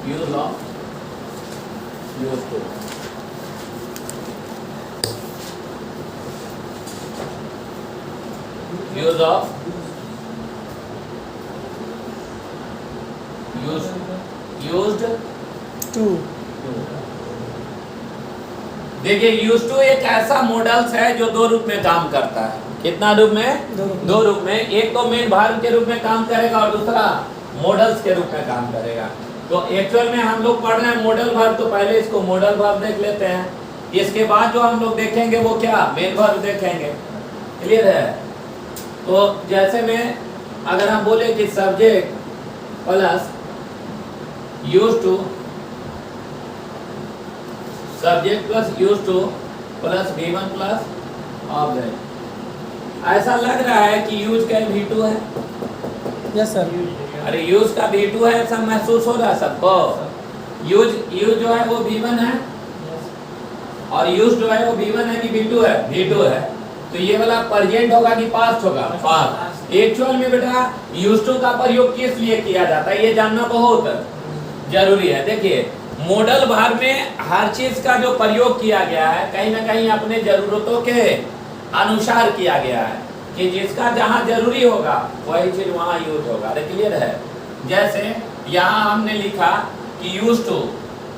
use of used to. Use of used to. देखिए use to एक ऐसा models है जो दो रूप में काम करता है। कितना रूप में? दो रूप में। एक तो मेन वर्ब के रूप में काम करेगा और दूसरा मॉडल्स के रूप में काम करेगा। तो एक्चुअल में हम लोग पढ़ रहे हैं मॉडल वर्ब, तो पहले इसको मॉडल वर्ब देख लेते हैं। इसके बाद जो हम लोग देखेंगे वो क्या? मेन वर्ब देखेंगे। क्लियर है? तो जैसे में अगर हम बोले कि subject plus use to, subject plus use to plus V1 plus object, ऐसा लग रहा है कि यूज का V2 है। Yes sir. अरे यूज का V2 है, ऐसा महसूस हो रहा है सबको? यूज जो है वो V1 है और यूज जो है वो V1 है कि V2 है? V2 है। तो ये वाला प्रेजेंट होगा कि पास्ट होगा? पास्ट। एक्चुअल में बेटा यूज टू का प्रयोग किस लिए किया जाता है ये जानना बहुत जरूरी है। देखिए मॉडल वर्ब में हर चीज का जो प्रयोग किया गया है कहीं ना कहीं अपने जरूरतों के अनुसार किया गया है कि जिसका जहां जरूरी होगा वही चीज वहां यूज होगा। अरे क्लियर है? जैसे यहाँ हमने लिखा कि use to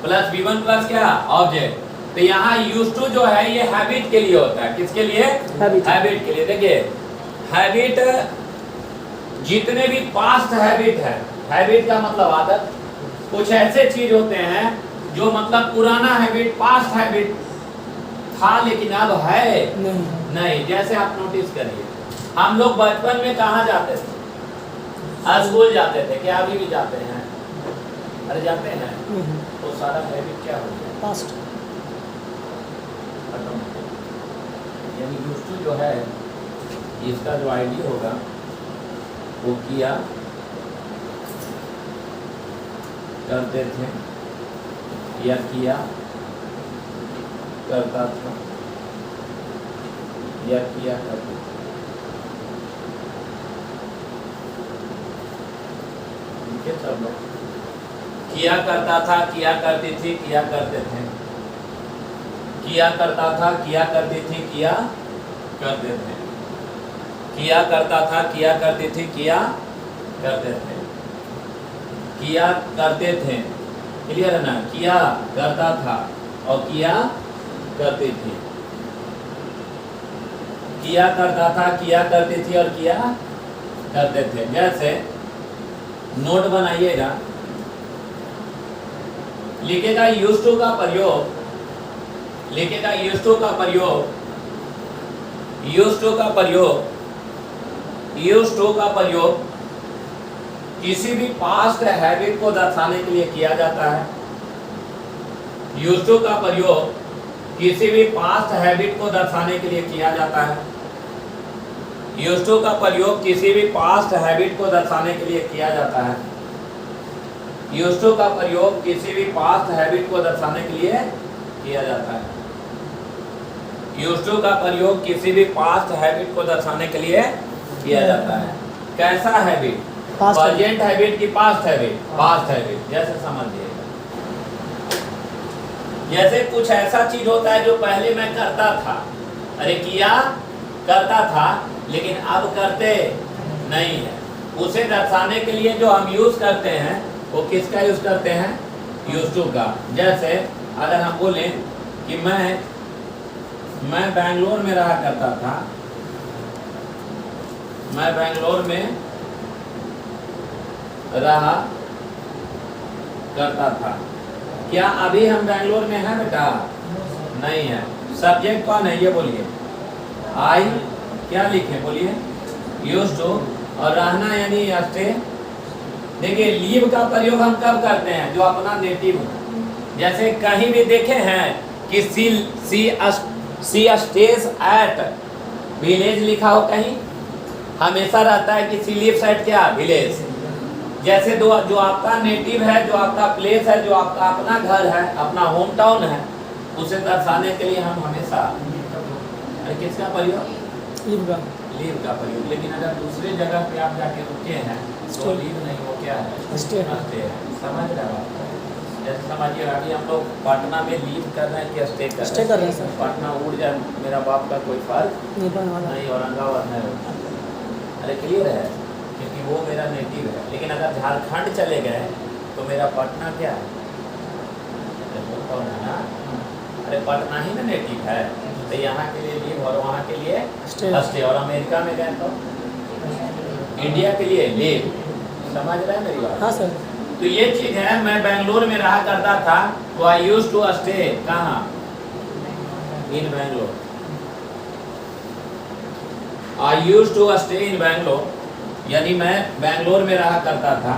plus V1 plus क्या? ऑब्जेक्ट। तो यहाँ यूज टू जो है ये हैबिट के लिए होता है। किसके लिए? हैबिट के लिए। देखिए हैबिट, जितने भी पास्ट हैबिट है, हैबिट का मतलब आदत, कुछ ऐसे चीज होते हैं जो मतलब पुराना हैबिट, पास्ट हैबिट था लेकिन अब है नहीं। जैसे आप नोटिस करिए हम लोग बचपन में कहाँ जाते थे? स्कूल जाते थे। क्या अभी भी जाते हैं? अरे जाते हैं। तो सारा हैबिट क्या हो गया? पास्ट। यानी यूज्ड टू जो है इसका जो आईडी होगा वो किया करते थे या किया करता था या किया करते थे। सब लोग किया करता था, किया करती थी, किया करते थे। किया करता था, किया करती थी, किया करते थे। किया करता था, किया करती थी, किया करते थे। किया करते थे। क्लियर है ना? किया करता था और किया करती थी। किया करता था, किया करती थी और किया करते थे। जैसे नोट बनाइएगा, लिखेगा यूज्ड टू का प्रयोग, लिखेगा यूज्ड टू का प्रयोग, यूज्ड टू का प्रयोग, यूज्ड टू का प्रयोग किसी भी पास्ट हैबिट को दर्शाने के लिए किया जाता है। यूज्ड टू का प्रयोग किसी भी पास्ट हैबिट को दर्शाने के लिए किया जाता है। यूज्ड टू का प्रयोग किसी भी पास्ट हैबिट को दर्शाने के लिए किया जाता है। यूज्ड टू का प्रयोग किसी भी पास्ट हैबिट को दर्शाने के लिए किया जाता है। यूज्ड टू का प्रयोग किसी भी पास्ट हैबिट को दर्शाने के लिए किया जाता है। कैसा हैबिट? प्रेजेंट हैबिट की पास्ट हैबिट? Past habit. जैसे समझिएगा, जैसे कुछ ऐसा चीज होता है जो पहले मैं करता था, अरे किया करता था लेकिन अब करते नहीं है, उसे दर्शाने के लिए जो हम यूज करते हैं वो किसका यूज करते हैं? यूज्ड टू का। जैसे अगर हम बोलें कि मैं बेंगलोर में रहा करता था, मैं बेंगलोर में रहा करता था। क्या अभी हम बेंगलोर में हैं बेटा? नहीं है। सब्जेक्ट कौन है ये बोलिए? आई। क्या लिखे बोलिए? Used to. और रहना यानी स्टे। देखिए लीव का प्रयोग हम कब करते हैं? जो अपना नेटिव हो। जैसे कहीं भी देखे हैं कि सी स्टेज एट विलेज लिखा हो, कहीं हमेशा रहता है कि सी लिव्स एट क्या? विलेज। जैसे जो आपका नेटिव है, जो आपका प्लेस है, जो आपका अपना घर है, अपना होम टाउन है, उसे दर्शाने के लिए हम हमेशा किसका प्रयोग? लीव का प्रयोग। लेकिन अगर दूसरे जगह पे आप जाके रुके हैं तो लीव नहीं, वो क्या है? स्टे है। समझ रहे हो आप? जैसे समझिए अभी हम लोग पटना में लीव कर रहे हैं कि स्टे कर रहे हैं सर। पटना उड़ जाए मेरा बाप का कोई फर्क नहीं पढ़ने वाला। नहीं, औरंगाबाद नहीं होता। अरे क्लियर है, क्योंकि वो मेरा नेटिव है। लेकिन अगर झारखंड चले गए तो मेरा पटना क्या है? ना, अरे पटना ही ना नेटिव है, तो यहाँ के लिए लीव और वहाँ के लिए स्टे। और अमेरिका में गए तो इंडिया के लिए लीव। समझ रहे हैं मेरी बात? हाँ सर। तो ये चीज है। मैं बेंगलोर में रहा करता था, तो आई यूज्ड टू स्टे कहाँ? In Bangalore. I used to stay in Bangalore, यानी मैं बेंगलोर में रहा करता था।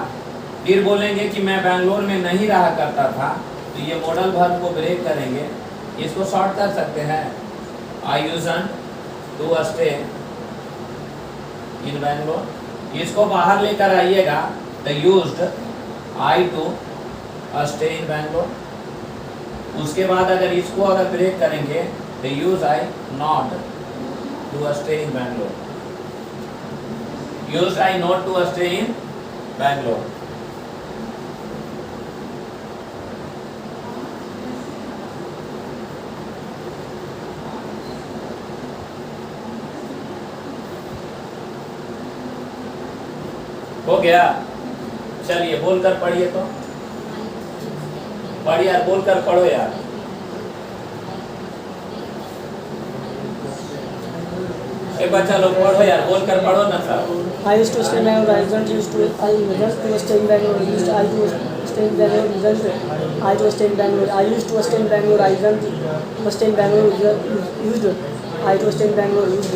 फिर बोलेंगे कि मैं बेंगलोर में नहीं रहा करता था, तो ये मॉडल वर्ब को ब्रेक करेंगे, इसको शॉर्ट कर सकते हैं। I used to stay in Bangalore. इसको बाहर लेकर आइएगा, तो used I to stay in Bangalore. उसके बाद अगर इसको अगर ब्रेक करेंगे तो use I not to stay in Bangalore. Use I not to stay in Bangalore. हो गया? चलिए बोलकर पढ़िए, तो पढ़ यार, बोलकर पढ़ो यार। बच्चा लोग पढ़ो यार, बोलकर पढ़ो ना sir. I used to stay in Bangalore. I don't used to. I used to stay in Bangalore. Used I to stay in Bangalore. Used I to stay in Bangalore. I used to stay in Bangalore. I don't stay in Bangalore. Used I to stay in Bangalore. Used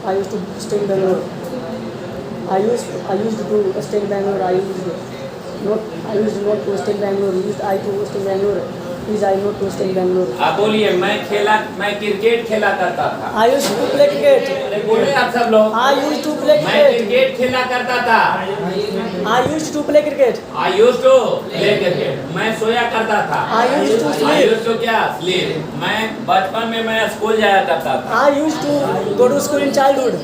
I used to stay in Bangalore. I used to stay in Bangalore. I used not to stay in Bangalore. Used I to stay in Bangalore. Is I not to stay in Bangalore. आप बोलिए, मैं cricket खेला करता था। I used to play cricket. अरे बोले आप सब लोग। I used to play मैं cricket. क्रिकेट खेला करता था। I used to play cricket. I used to play cricket. मैं सोया करता था। I used to I sleep. used to क्या? Sleep. मैं बचपन में मैं स्कूल जाया करता था। I used to go to school in childhood.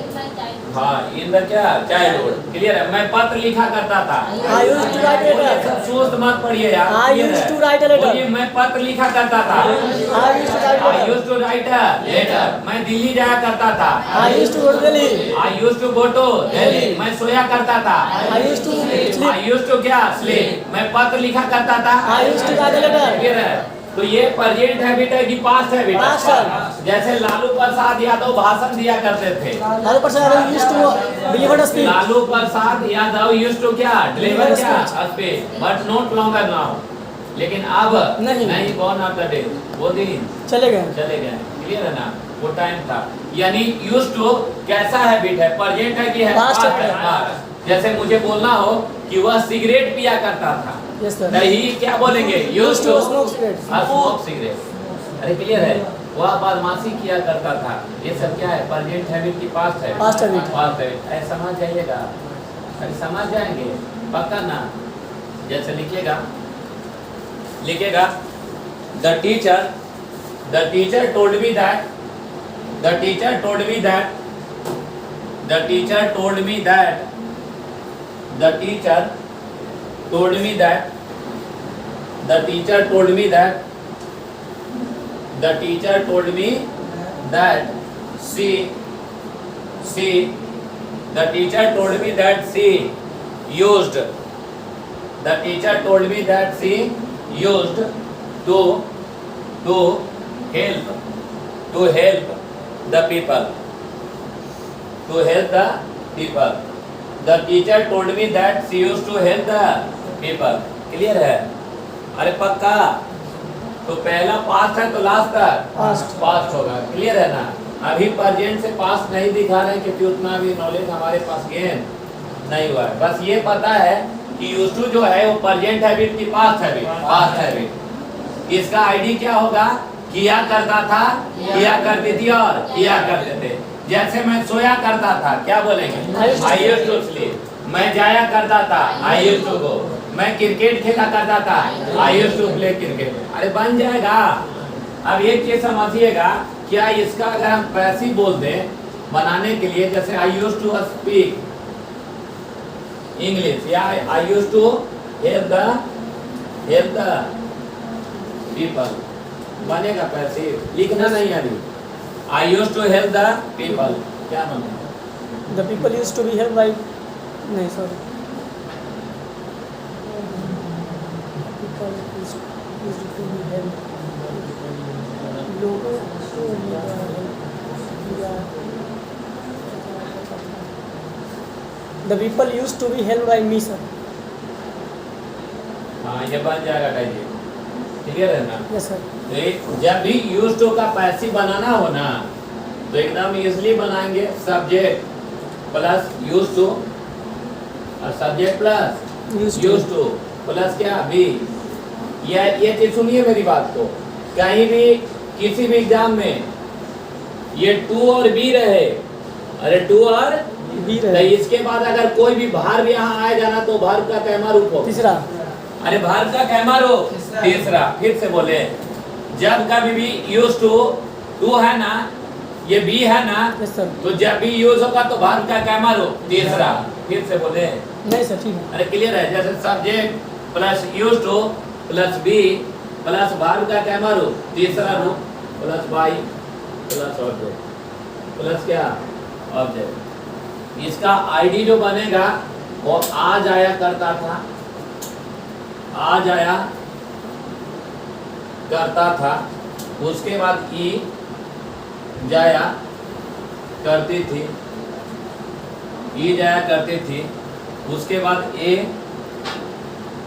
हाँ, इंदर क्या? चाइल्डहुड। क्लियर है? मैं पत्र लिखा करता था। I used to write a letter. सोच मत पढ़िए यार। I used to write a letter. बोलिए, मैं पत्र लिखा करता था। I used to write a I letter. used to write a letter. मैं दिल्ली जाया करता था। I used to go to Delhi. I used to go to Delhi. मैं सोया करता था। I used to sleep. I used to क्या? Sleep. मैं पत्र लिखा करता था। I used to write a letter. Clear है? तो ये प्रेजेंट हैबिट है कि पास्ट हैबिट है? Past है। जैसे लालू प्रसाद यादव भाषण दिया करते थे। Lalu Prasad used to deliver a speech. Lalu Prasad Yadav used to क्या? डिलीवर क्या? Speech, but not longer now. लेकिन अब नहीं, गॉन ऑफ द डे, वो दिन चले गए। क्लियर है ना? वो टाइम था। यानी यूज्ड टू कैसा हैबिट है? प्रेजेंट है कि है? Past है। Past। जैसे मुझे बोलना हो कि वह सिगरेट पिया करता था, Yes sir. नहीं क्या बोलेंगे? Used to smoke cigarettes. Smoke cigarette. अरे क्लियर है? वह बदमाशी किया करता था। ये सब क्या है? प्रेजेंट हैबिट की पास्ट है? Past habit. Past habit. ऐसे समझ जाइएगा, अरे समझ जाएंगे पक्का ना? जैसे लिखिएगा the teacher told me that The teacher told me that the teacher told me that the teacher told me that the teacher told me that the teacher told me that she the teacher told me that she used the teacher told me that she used to help the people. The teacher told me that she used to help the people. Clear है? अरे पक्का? तो पहला past है तो last का past होगा। Clear है ना? अभी प्रेजेंट से पास्ट नहीं दिखा रहे क्योंकि उतना भी नॉलेज हमारे पास गेन नहीं हुआ है। बस ये पता है कि यूज्ड टू जो है वो प्रेजेंट हैबिट की पास्ट हैबिट। इसका आईडी क्या होगा? किया करता था, किया करती थी और किया करते थे। जैसे मैं सोया करता था, क्या बोलेंगे? I used to sleep. मैं जाया करता था, I used to go. मैं क्रिकेट खेला करता था, I used to play cricket. अरे बन जाएगा। अब एक चीज समझिएगा, क्या इसका अगर हम पैसिव बोल दें बनाने के लिए, जैसे I used to speak English या I used to help the people बनेगा पैसिव, लिखना नहीं अभी। I used to help the people क्या बनेगा? The people used to be helped by. नहीं sorry. People used to be helped. लोगों को The people used to be helped by me, sir. हाँ ये बन जाएगा टाइप, क्लियर है ना? Yes, sir. तो जब भी यूज्ड टू का पैसिव बनाना हो ना तो एकदम इजली बनाएंगे, सब्जेक्ट प्लस यूज्ड टू और subject plus used two plus क्या बी। ये चीज सुनिए मेरी बात को, कहीं भी किसी भी एग्जाम में ये टू और बी रहे, अरे टू और बी तो रहे. इसके बाद अगर कोई भी भार भी यहाँ आए जाना तो भार का कैमा रूप हो, तीसरा. अरे भार का कैमा रूप तीसरा। फिर से बोले, जब कभी भी यूज टू है ना, ये बी है ना, Yes, sir. तो जब भी यूज होगा तो भार का कैमा रूप तीसरा। फिर से बोले, नहीं सर ठीक है. अरे क्लियर है? जैसे subject plus use to plus be plus भार का कैमा रूप तीसरा रूप plus by plus object plus क्या ऑब्जेक्ट। इसका आईडी जो बनेगा वो आ जाया करता था, आ जाया करता था, उसके बाद ई जाया करती थी, ई जाया करती थी, उसके बाद ए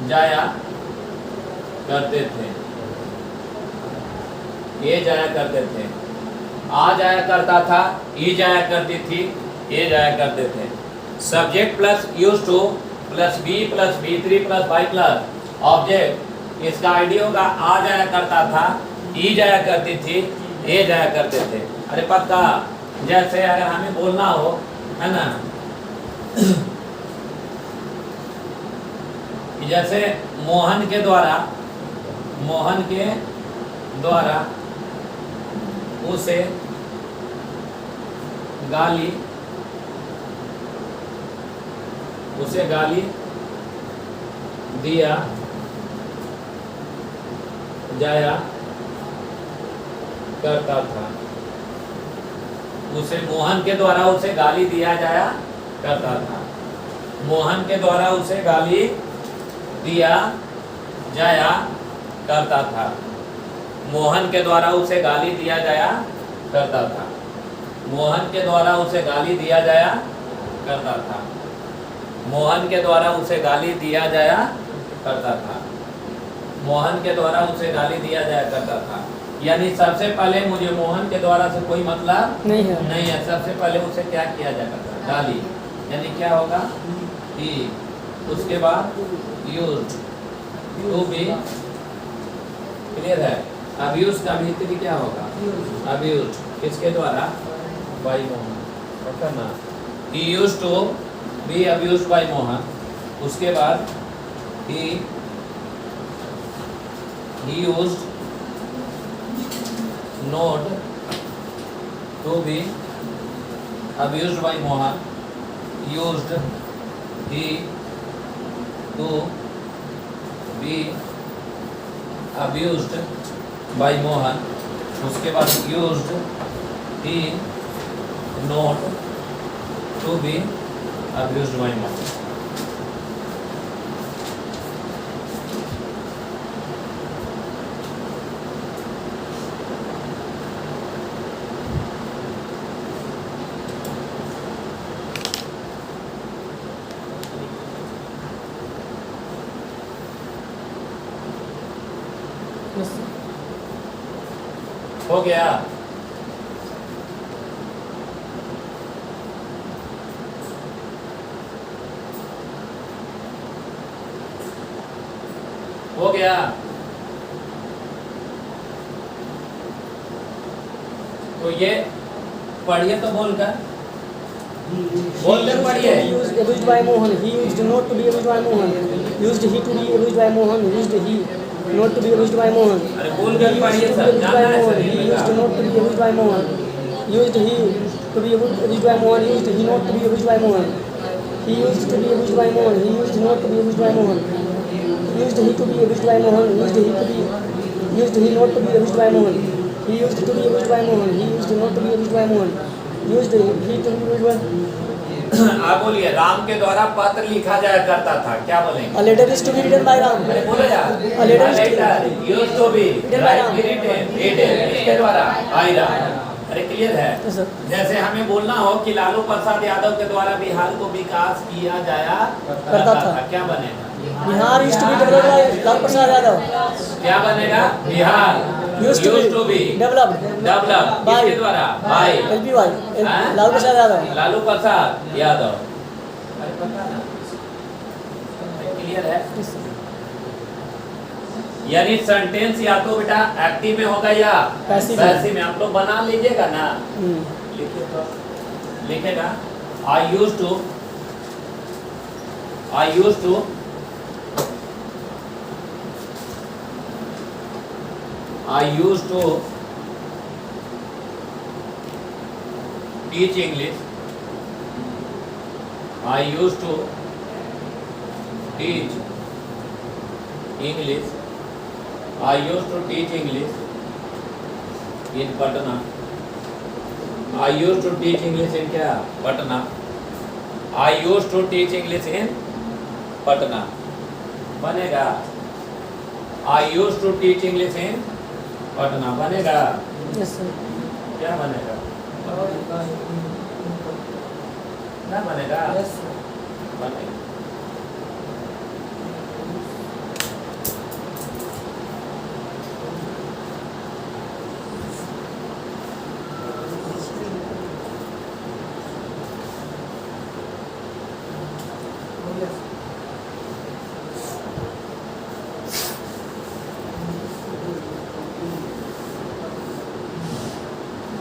जाया करते थे, ए जाया करते थे, आ जाया करता था, ई जाया करती थी, ए जाया करते थे। Subject plus use to plus be plus by plus object, इसका आईडी होगा आ जाया करता था, ई जाया करती थी, ए जाया करते थे। अरे पक्का, जैसे अगर हमें बोलना हो है ना, जैसे मोहन के द्वारा उसे गाली दिया जाया करता था, उसे मोहन के द्वारा उसे गाली दिया जाया करता था, मोहन के द्वारा उसे गाली दिया जाया करता था, मोहन के द्वारा उसे गाली दिया जाया करता था, मोहन के द्वारा उसे गाली दिया जाया करता था, मोहन के द्वारा उसे गाली दिया जाया करता था, मोहन के द्वारा उसे गाली दिया जाया करता था। यानी सबसे पहले मुझे मोहन के द्वारा से कोई मतलब नहीं है. सबसे पहले उसे क्या किया जाया करता है? गाली, यानी क्या होगा ही, उसके बाद यूज्ड टू बी, क्लियर है? अब्यूज का भीतरी क्या होगा? अब्यूज, किसके द्वारा? बाय मोहन, पता ना, ही used to be abused by Mohan, उसके बाद ही used not to be abused by Mohan, used he to be abused by Mohan, उसके बाद used he not to be abused by Mohan। हो गया? हो गया? तो ये पढ़िए तो बोलकर पढ़िए। Used abused by Mohan. He used not to be abused by Mohan. Used he to be abused by Mohan. Used he not to be abused by Mohan. अरे बोलकर पढ़िए सर, जानना है sir. He used not to be abused by Mohan. Used he to be abused by Mohan. Used he not to be abused by Mohan. He used to be abused by Mohan. He used not to be abused by Mohan. Used he to be abused by Mohan. Used he not to be abused by Mohan. He used to be abused by Mohan. He used not to be abused by Mohan. Used he to be abused by. आप बोलिए राम के द्वारा पत्र लिखा जाया करता था, क्या बोलेंगे? A letter is to be written by Ram. अरे बोलो यार। A letter is to be letter used to be written इसके द्वारा by राम। अरे क्लियर है? Yes, sir. जैसे हमें बोलना हो कि लालू प्रसाद यादव के द्वारा बिहार को विकास किया जाया करता था। क्या बनेगा? Bihar used to be developed by Lal Prasad Yadav. क्या बनेगा? Bihar Used to be developed develop by किसके द्वारा? By LPY. हाँ? Lal Prasad Yadav. Lalu Prasad Yadav. Clear है? Yes, sir. यानी सेंटेंस या तो बेटा एक्टिव में होगा या Passive में। पैसिव में। आप लोग बना लीजिएगा ना, Hmm. लिखिए तो लिखेगा I used to teach English. I used to teach English. I used to teach English in Patna. I used to teach English in क्या? Patna. I used to teach English in Patna. बनेगा I used to teach English in Patna. बनेगा Yes, sir. क्या बनेगा? क्या बनेगा? Yes, sir. बनेगा।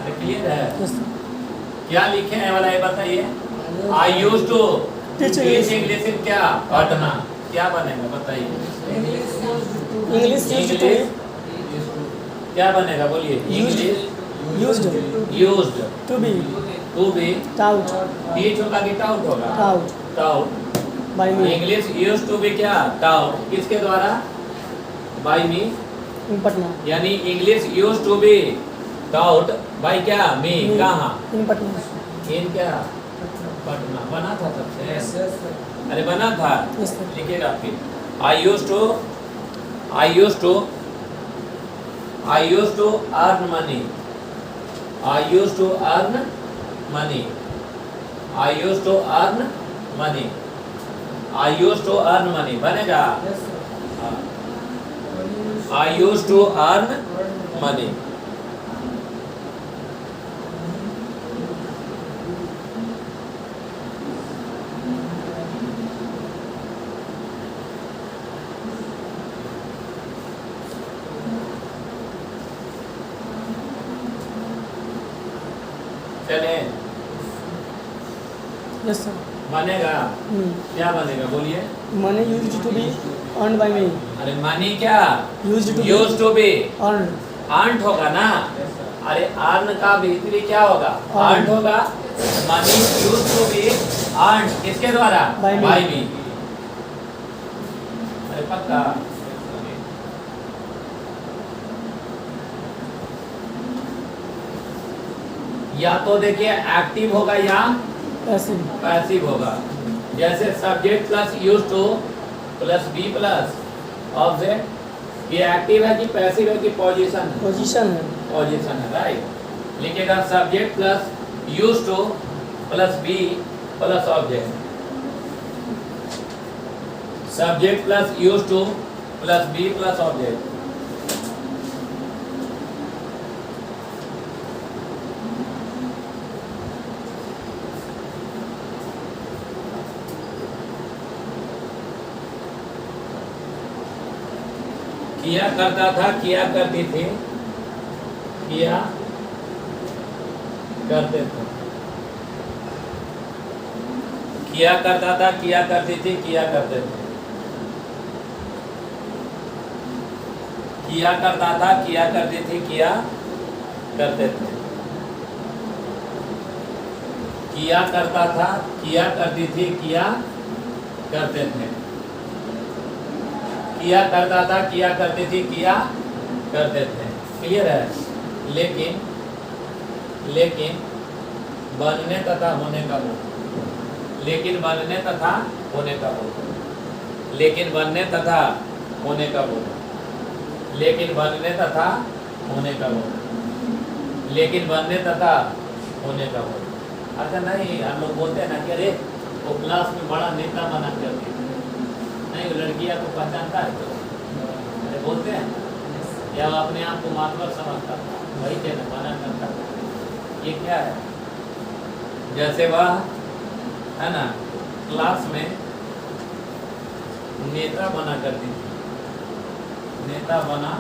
अरे clear है? Yes, sir. क्या लिखे हैं वाला ये बताइए। I use to Teach teach English in क्या? पटना। क्या बनेगा बताइए? English used to इंग्लिश क्या बनेगा बोलिए? English used used to be to be taught teach होगा कि टाउट होगा? Taught. by me English use to be क्या? टाउट। किसके द्वारा? By me. in Patna. यानी English use to be taught by क्या? मी। Me कहाँ? in Patna. इन क्या? पटना। बना था सबसे? अरे बना था। Yes, sir. लिखिएगा फिर I use to earn money. I use to earn money. I use to earn money. I use to earn money बनेगा? I use to earn money. चले Yes, sir. बनेगा? Hmm. क्या बनेगा बोलिए? Money used to be earned by me. अरे money क्या? Used to be use to be earned. Earn होगा ना? अरे अर्न का भीतरी क्या होगा? Earned. अर्न होगा। Money use to be earn किसके द्वारा? By me. By me. अरे पक्का। या तो देखिए एक्टिव होगा या Passive. पैसिव होगा। जैसे subject plus use to plus be plus object, ये एक्टिव है कि पैसिव है कि पोजीशन है? Position है. पोजीशन है, राइट। लिखिएगा subject plus use to plus be plus object. Subject plus use to plus be plus object. किया करता था, किया करती थी, किया करते थे। किया करता था, किया करती थी, किया करते थे। किया करता था, किया करती थी, किया करते थे। किया करता था, किया करती थी, किया करते थे। किया करता था, किया करती थी, किया करते थे। क्लियर है? लेकिन बनने तथा होने का बोल, लेकिन बनने तथा होने का बोल, लेकिन बनने तथा होने का बोल, लेकिन बनने तथा होने का बोल, लेकिन बनने तथा होने का बोल। अच्छा नहीं, हम लोग बोलते हैं ना कि अरे वो क्लास में बड़ा नेता बना करती थी, नहीं वो लड़कियां को पहचानता है तो अरे बोलते हैं, या वो अपने आप को मातबर समझता था, वही कहना बना करता था। ये क्या है? जैसे वह है ना क्लास में नेता बना करती थी, नेता बना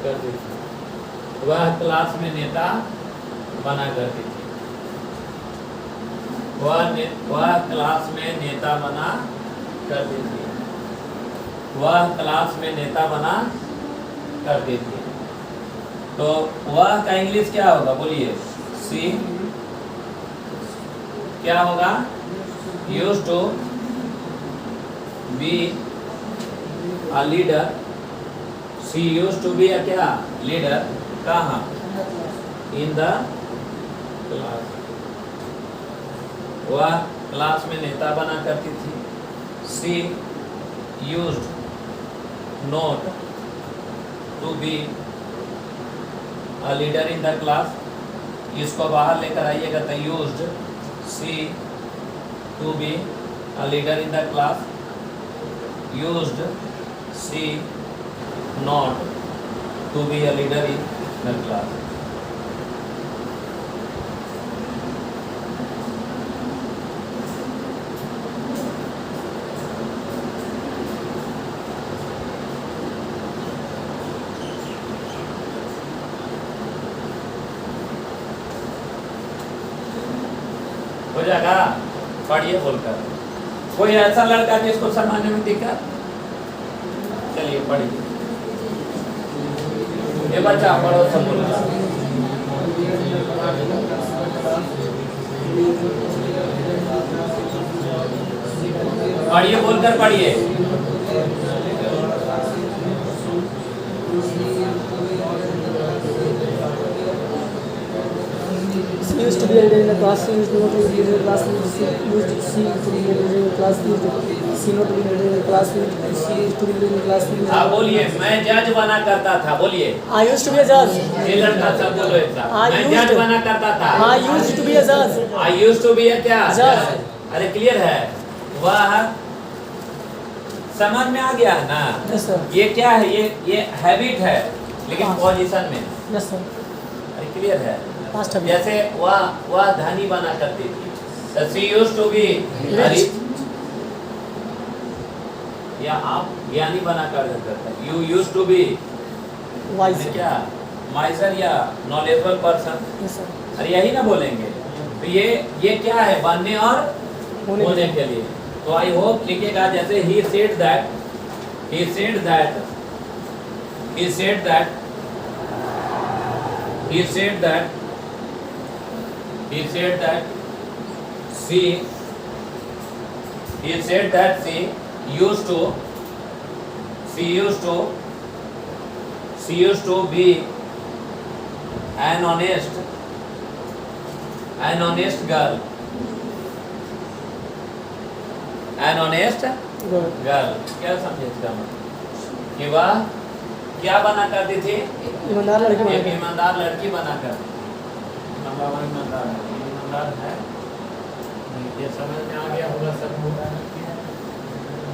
करती थी, वह क्लास में नेता बना करती थी, वह क्लास में नेता बना करती थी, वह क्लास में नेता बना करती थी। तो वह का इंग्लिश क्या होगा बोलिए? सी क्या होगा? Used to be a leader. She used to be a क्या? लीडर। कहाँ? In the class. वह क्लास में नेता बना करती थी। She used not to be a leader in the class. इसको बाहर लेकर आइएगा तो used she to be a leader in the class, used she not to be a leader in the class. हो जाएगा? पढ़िए बोलकर। कोई ऐसा लड़का जिसको समझने में दिक्कत? चलिए पढ़िए। ये बच्चा पढ़ो सब बोलकर। पढ़िए बोलकर पढ़िए। She used to be a leader in the class. She used not to be a leader in the class. She used she to be a leader in the class. She not to be a leader in the class. She used to be a leader in the class. हाँ बोलिए। मैं जज बना करता था। बोलिए। I used to be a judge. ये लड़का सब बोलो एक साथ। मैं जज बना करता था। I used to be a judge. I used to be a क्या? जज। अरे क्लियर है? वह समझ में आ गया है ना? Yes sir. ये क्या है? ये हैबिट है, लेकिन हाँ। पोजीशन में। Yes sir. अरे क्लियर है? Past habit. जैसे वह धनी बना करती थी। She used to be Rich. या आप ज्ञानी बना कर देते थे। You used to be Wise. क्या? माइजर या नॉलेजेबल पर्सन। Yes sir. अरे यही ना बोलेंगे। तो ये क्या है? बनने और होने के लिए। तो आई होप लिखेगा जैसे he said that she used to be an honest girl. An honest Good. Girl. क्या समझे इसका मतलब? कि वह क्या बना करती थी? ईमानदार लड़के बना एक कर। ईमानदार लड़की बना कर। ईमानदार है। ईमानदार है। ये समझ में आ गया होगा सब।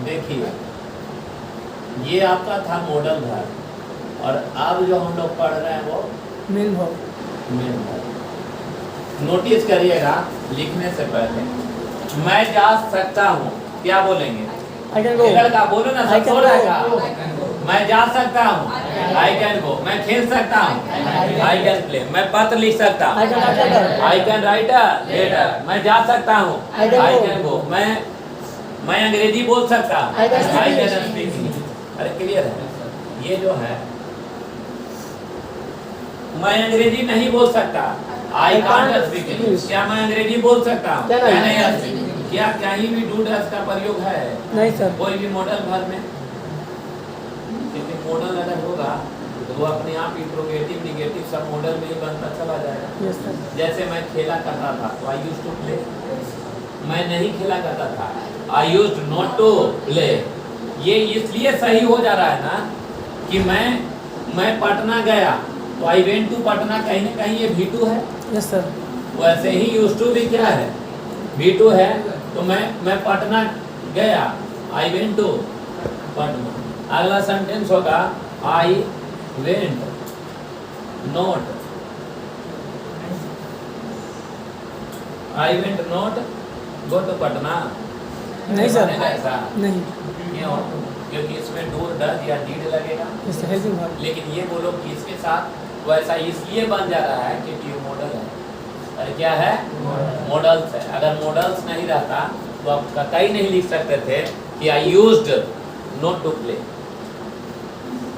देखिए ये आपका था मॉडल वर्ब, और अब जो हम लोग पढ़ रहे हैं वो मेन भाव। Main verb. नोटिस करिएगा लिखने से पहले मैं जा सकता हूँ क्या बोलेंगे? I can go. लड़का बोलो ना, I सब can सो go. रहेगा। मैं जा सकता हूँ I can go। मैं खेल सकता हूँ I can play। मैं पत्र लिख सकता हूँ I can write letter. I can write a letter। मैं जा सकता हूँ I can go. मैं अंग्रेजी बोल सकता हूँ I can speak speak English। अरे क्लियर है? ये जो है मैं अंग्रेजी नहीं बोल सकता I can't speak English। क्या मैं अंग्रेजी बोल सकता हूँ? क्या नहीं? क्या कहीं भी डू डैश का प्रयोग है नहीं सर। कोई भी मॉडल भर में? क्योंकि मॉडल अगर होगा तो वो अपने आप इंट्रोगेटिव निगेटिव सब मॉडल में ही बनता चला जाएगा। Yes sir. जैसे मैं खेला करता था तो आई यूज्ड टू प्ले, मैं नहीं खेला करता था I used not to play. ये इसलिए सही हो जा रहा है ना कि मैं पटना गया तो आई वेंट टू पटना, कहीं ना कहीं ये V2 है। Yes sir. वैसे ही यूज्ड टू भी क्या है, V2 है। तो मैं पटना गया, आई वेंट टू पटना। अगला सेंटेंस होगा I went not, I went not go to Patna. नहीं सर। बनेगा ऐसा? नहीं। क्यों? क्योंकि इसमें डू डज या डीड लगेगा। Yes sir, helping verb. लेकिन ये बोलो कि इसके साथ वैसा इसलिए बन जा रहा है क्योंकि ये मॉडल है। अरे क्या है? मॉडल्स है। अगर मॉडल्स नहीं रहता तो आप कतई नहीं लिख सकते थे कि I used not to play.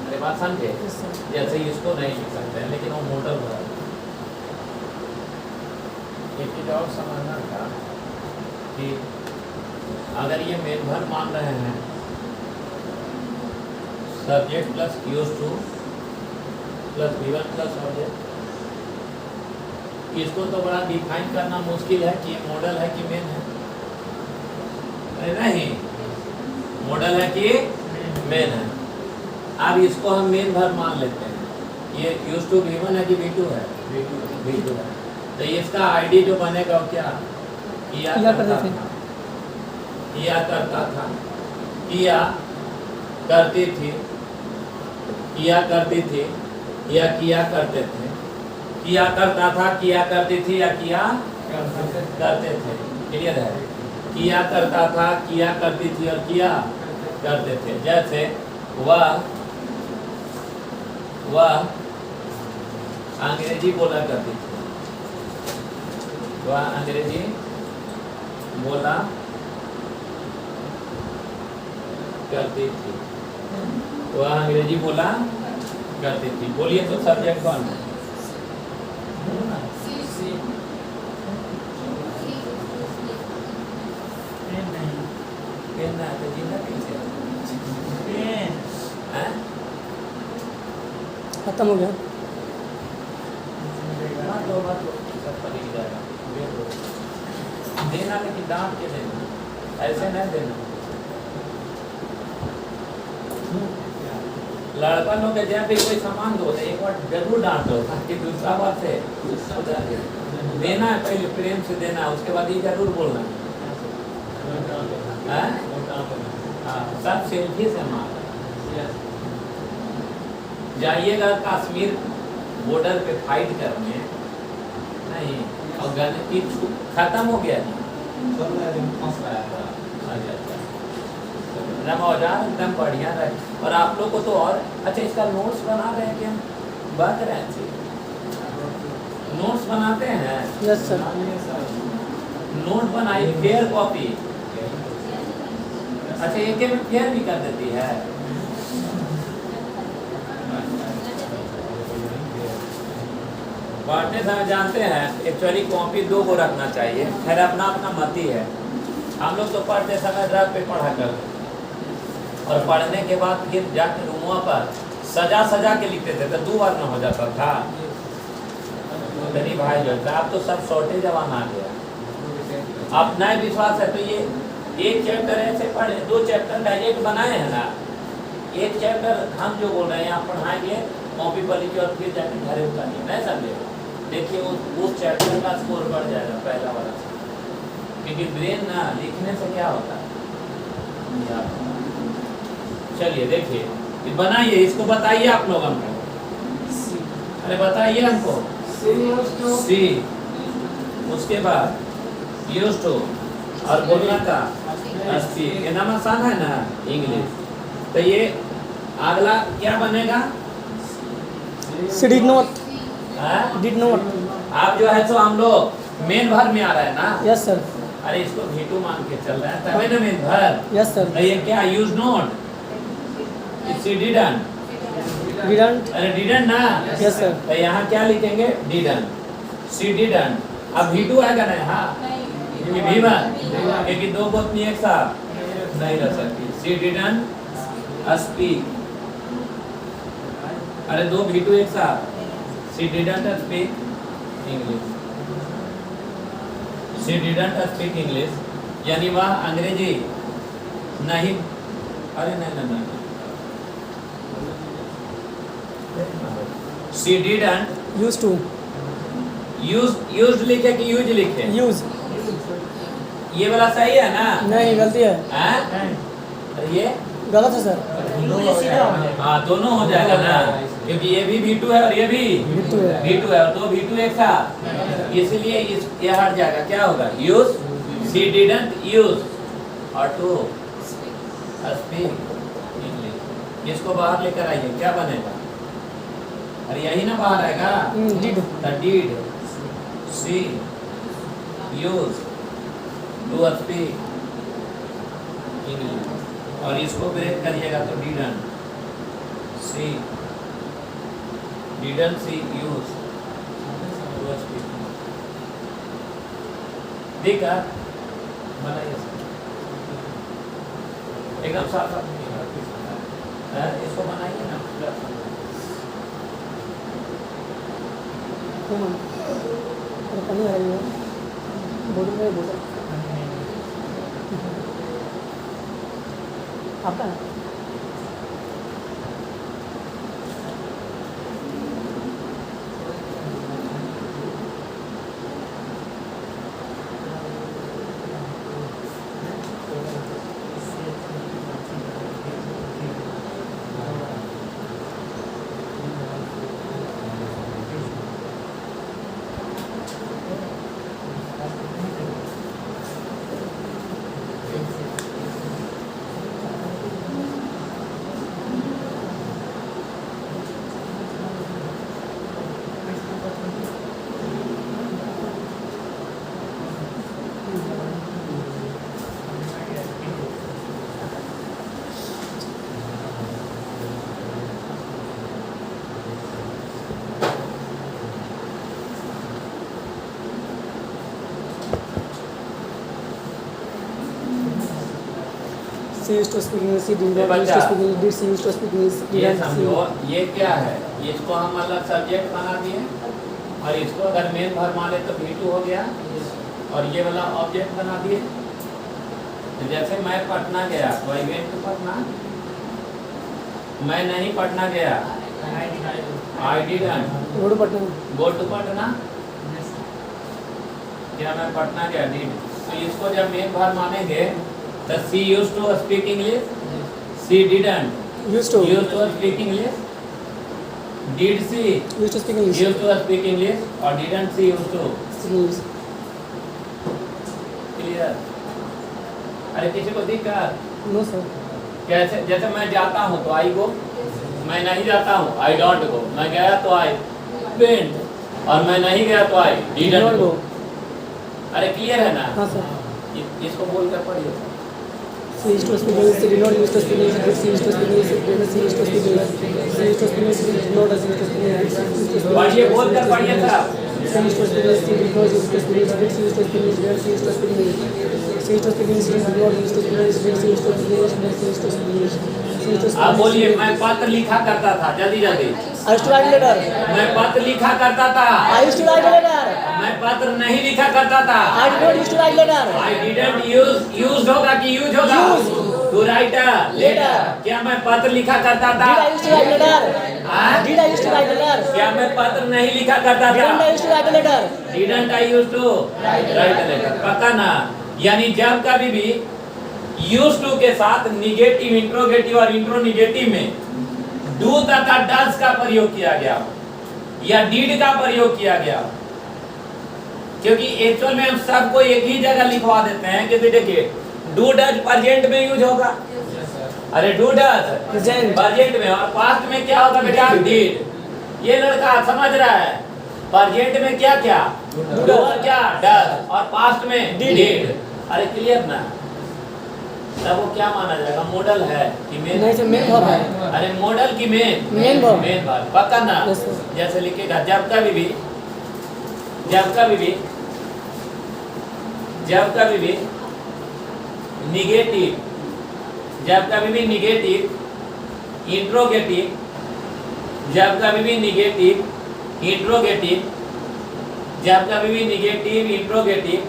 अरे बात समझे? Yes sir. जैसे इसको नहीं लिख सकते हैं, लेकिन वो मॉडल है। एक चीज और समझना था कि अगर ये मेन वर्ब मान रहे हैं subject plus used to plus V1 plus object, इसको तो बड़ा डिफाइन करना मुश्किल है कि ये मॉडल है कि मेन है। अरे नहीं, मॉडल है कि मेन है। अब इसको हम मेन वर्ब मान लेते हैं। ये यूज्ड टू V1 है कि V2 है? V2 है। तो इसका आईडी जो बनेगा वो क्या? किया करता था, किया करता था, किया करती थी, किया करती थी या किया करते थे, किया करता था, किया करती थी या किया करते थे। क्लियर है? किया करता था, किया करती थी और किया करते थे। जैसे वह अंग्रेजी बोला करती थी, वह अंग्रेजी बोला करती थी, वह अंग्रेजी बोला करती थी। बोलिए तो सब्जेक्ट कौन है? पेन ना तो जिंदा कैसे हैं? खत्म हो गया। बात लो, सब पढ़ ही जाएगा। देना लेकिन डांट के देना, ऐसे नहीं देना। लड़का लोग के जहाँ भी कोई सामान दो तो एक बार जरूर डांट दो ताकि दूसरा बार से देना है। पहले प्रेम से देना, उसके बाद ये जरूर बोलना है। हाँ, सब सेल्फी से मार। जाइएगा कश्मीर बॉर्डर पे फाइट करने, नहीं और गन की खत्म हो गया एकदम बढ़िया रहे। और आप लोग को तो और अच्छा इसका नोट्स बना रहे हैं कि हम बात रहे हैं? नोट्स बनाते हैं? Yes sir. नोट बनाई फेयर कॉपी। अच्छा एक में फेयर भी कर देती है। पढ़ते समय जानते हैं एक्चुअली कॉपी 2 को रखना चाहिए। खैर अपना अपना मत ही है। हम लोग तो पढ़ते समय रफ पे पढ़ा कर और पढ़ने के बाद फिर जाकर रूमों पर सजा के लिखते थे तो 2 बार न हो जाता था। गरीब भाई जो था, अब तो सब शॉर्टेज जमाना आ गया। अब नए विश्वास है तो ये एक चैप्टर ऐसे पढ़े, 2 चैप्टर डायरेक्ट बनाए हैं ना। एक चैप्टर हम जो बोल रहे हैं आप पढ़ाएंगे, कॉपी पर लिखिए और फिर जाकर घरे उतारिए, नहीं समझे? देखिए उस चैप्टर का स्कोर बढ़ जाएगा पहला वाला, क्योंकि ब्रेन ना लिखने से क्या होता है। चलिए देखिए बनाइए, इसको बताइए आप लोग हमको। अरे बताइए हमको। सी, उसके बाद यूज्ड टू और बोलना का अस्सी। ये नाम आसान है ना इंग्लिश। तो ये अगला क्या बनेगा? सी डिड नॉट। Did not. आप जो है तो हम लोग मेन वर्ब में आ रहा है ना। Yes sir. अरे इसको V2 मान के चल रहा है तभी ना मेन वर्ब। Yes sir. तो ये क्या use not, C didn't. Didn't. अरे डिडंट ना। Yes sir. तो यहाँ क्या लिखेंगे? Didn't, C didn't. अब V2 आएगा ना यहाँ। कि V1 क्योंकि दो गोतनी एक साथ नहीं रह सकती। She didn't speak, अरे दो V2 एक साथ, She didn't speak English, She didn't speak English, यानी वह अंग्रेजी नहीं, अरे नहीं, She didn't used to used लिखे कि यूज लिखे? use ये वाला सही है ना? नहीं गलती है हैं? अरे ये गलत है सर हाँ दोनों हो जाएगा ना, क्योंकि ये भी V2 है और ये भी V2 है। V2 है और दो V2 एक साथ, इसलिए ये हट जाएगा। क्या होगा? यूज, she didn't use और to speak English। इसको बाहर लेकर आइए, क्या बनेगा? अरे यही ना बाहर आएगा, did the did she use to speak English, और इसको ब्रेक करिएगा तो didn't she use to speak। देखा बनाइए एकदम साफ साफ, इसको बनाइए ना। पानी आ रही है बोतल में बोतल आपका है? She used to speak English. She did not used to speak English. Did she used to speak English? ये Didn't समझो, she? ये क्या है? इसको हम मतलब सब्जेक्ट बना दिए और इसको अगर मेन भर माने तो V2 हो गया और ये वाला ऑब्जेक्ट बना दिए। तो जैसे मैं पटना गया तो आई वेंट टू पटना, मैं नहीं पटना गया I didn't Go to Patna. Go to Patna, क्या मैं पटना गया डिड। तो इसको जब मेन भर मानेंगे तो she used to speak English, she didn't Used to. used to speak English, did she Used to speak English. used to speak English or didn't she used to? Speak English. Clear? अरे किसी को दिक्कत? No sir. कैसे? जैसे मैं जाता हूँ तो आई गो, मैं नहीं जाता हूँ आई डोंट गो, मैं गया तो आई वेंट और मैं नहीं गया तो आई Did didn't not go. go. अरे क्लियर है ना? हाँ sir. इसको बोल कर पढ़िए। She used to speak English. She did not used to speak English. Did she used to speak English? Didn't she used to speak English? She used to speak English. She did not used to speak English. She used to speak पढ़िए, English. बोल कर पढ़िए साहब। She used to speak English. She did not used to speak English. Did she used to speak English? Didn't she used to speak English? She used to speak English. She did not used to speak English. Did she used to speak English? Didn't she used to speak English? She used to speak आप English. बोलिए, मैं पत्र लिखा करता था, जल्दी जल्दी। I used to write letter. मैं पत्र लिखा करता था, I used to write letter. मैं पत्र नहीं लिखा करता था। I did not used to write letter. I didn't use होगा कि use होगा? To write a letter। क्या मैं पत्र लिखा करता था? Did I used to write letter? हाँ? Did I used to write letter? क्या मैं पत्र नहीं लिखा करता था? Didn't I used to write a letter? Didn't I used to write a letter? पता ना, यानी जब कभी भी used to के साथ निगेटिव, इंट्रोगेटिव और इंट्रोनिगेटिव में do तथा does का प्रयोग किया गया या did का प्रयोग किया गया, क्योंकि एक्चुअल में हम सबको एक ही जगह लिखवा देते हैं कि देखिए डू डज प्रेजेंट में यूज होगा, अरे डू डज Present. प्रेजेंट में, और पास्ट में क्या होगा बेटा? डिड। ये लड़का समझ रहा है, प्रेजेंट में क्या क्या डू और क्या डज, और पास्ट में डिड। अरे क्लियर ना? तब वो क्या माना जाएगा? मॉडल है कि मेन? नहीं सर मेन verb है. अरे मॉडल की main Main verb. Main verb पक्का ना? Yes, sir. जैसे लिखेगा जब कभी भी जब कभी भी निगेटिव, जब कभी भी निगेटिव इंट्रोगेटिव, जब कभी भी निगेटिव इंट्रोगेटिव, जब कभी भी निगेटिव इंट्रोगेटिव,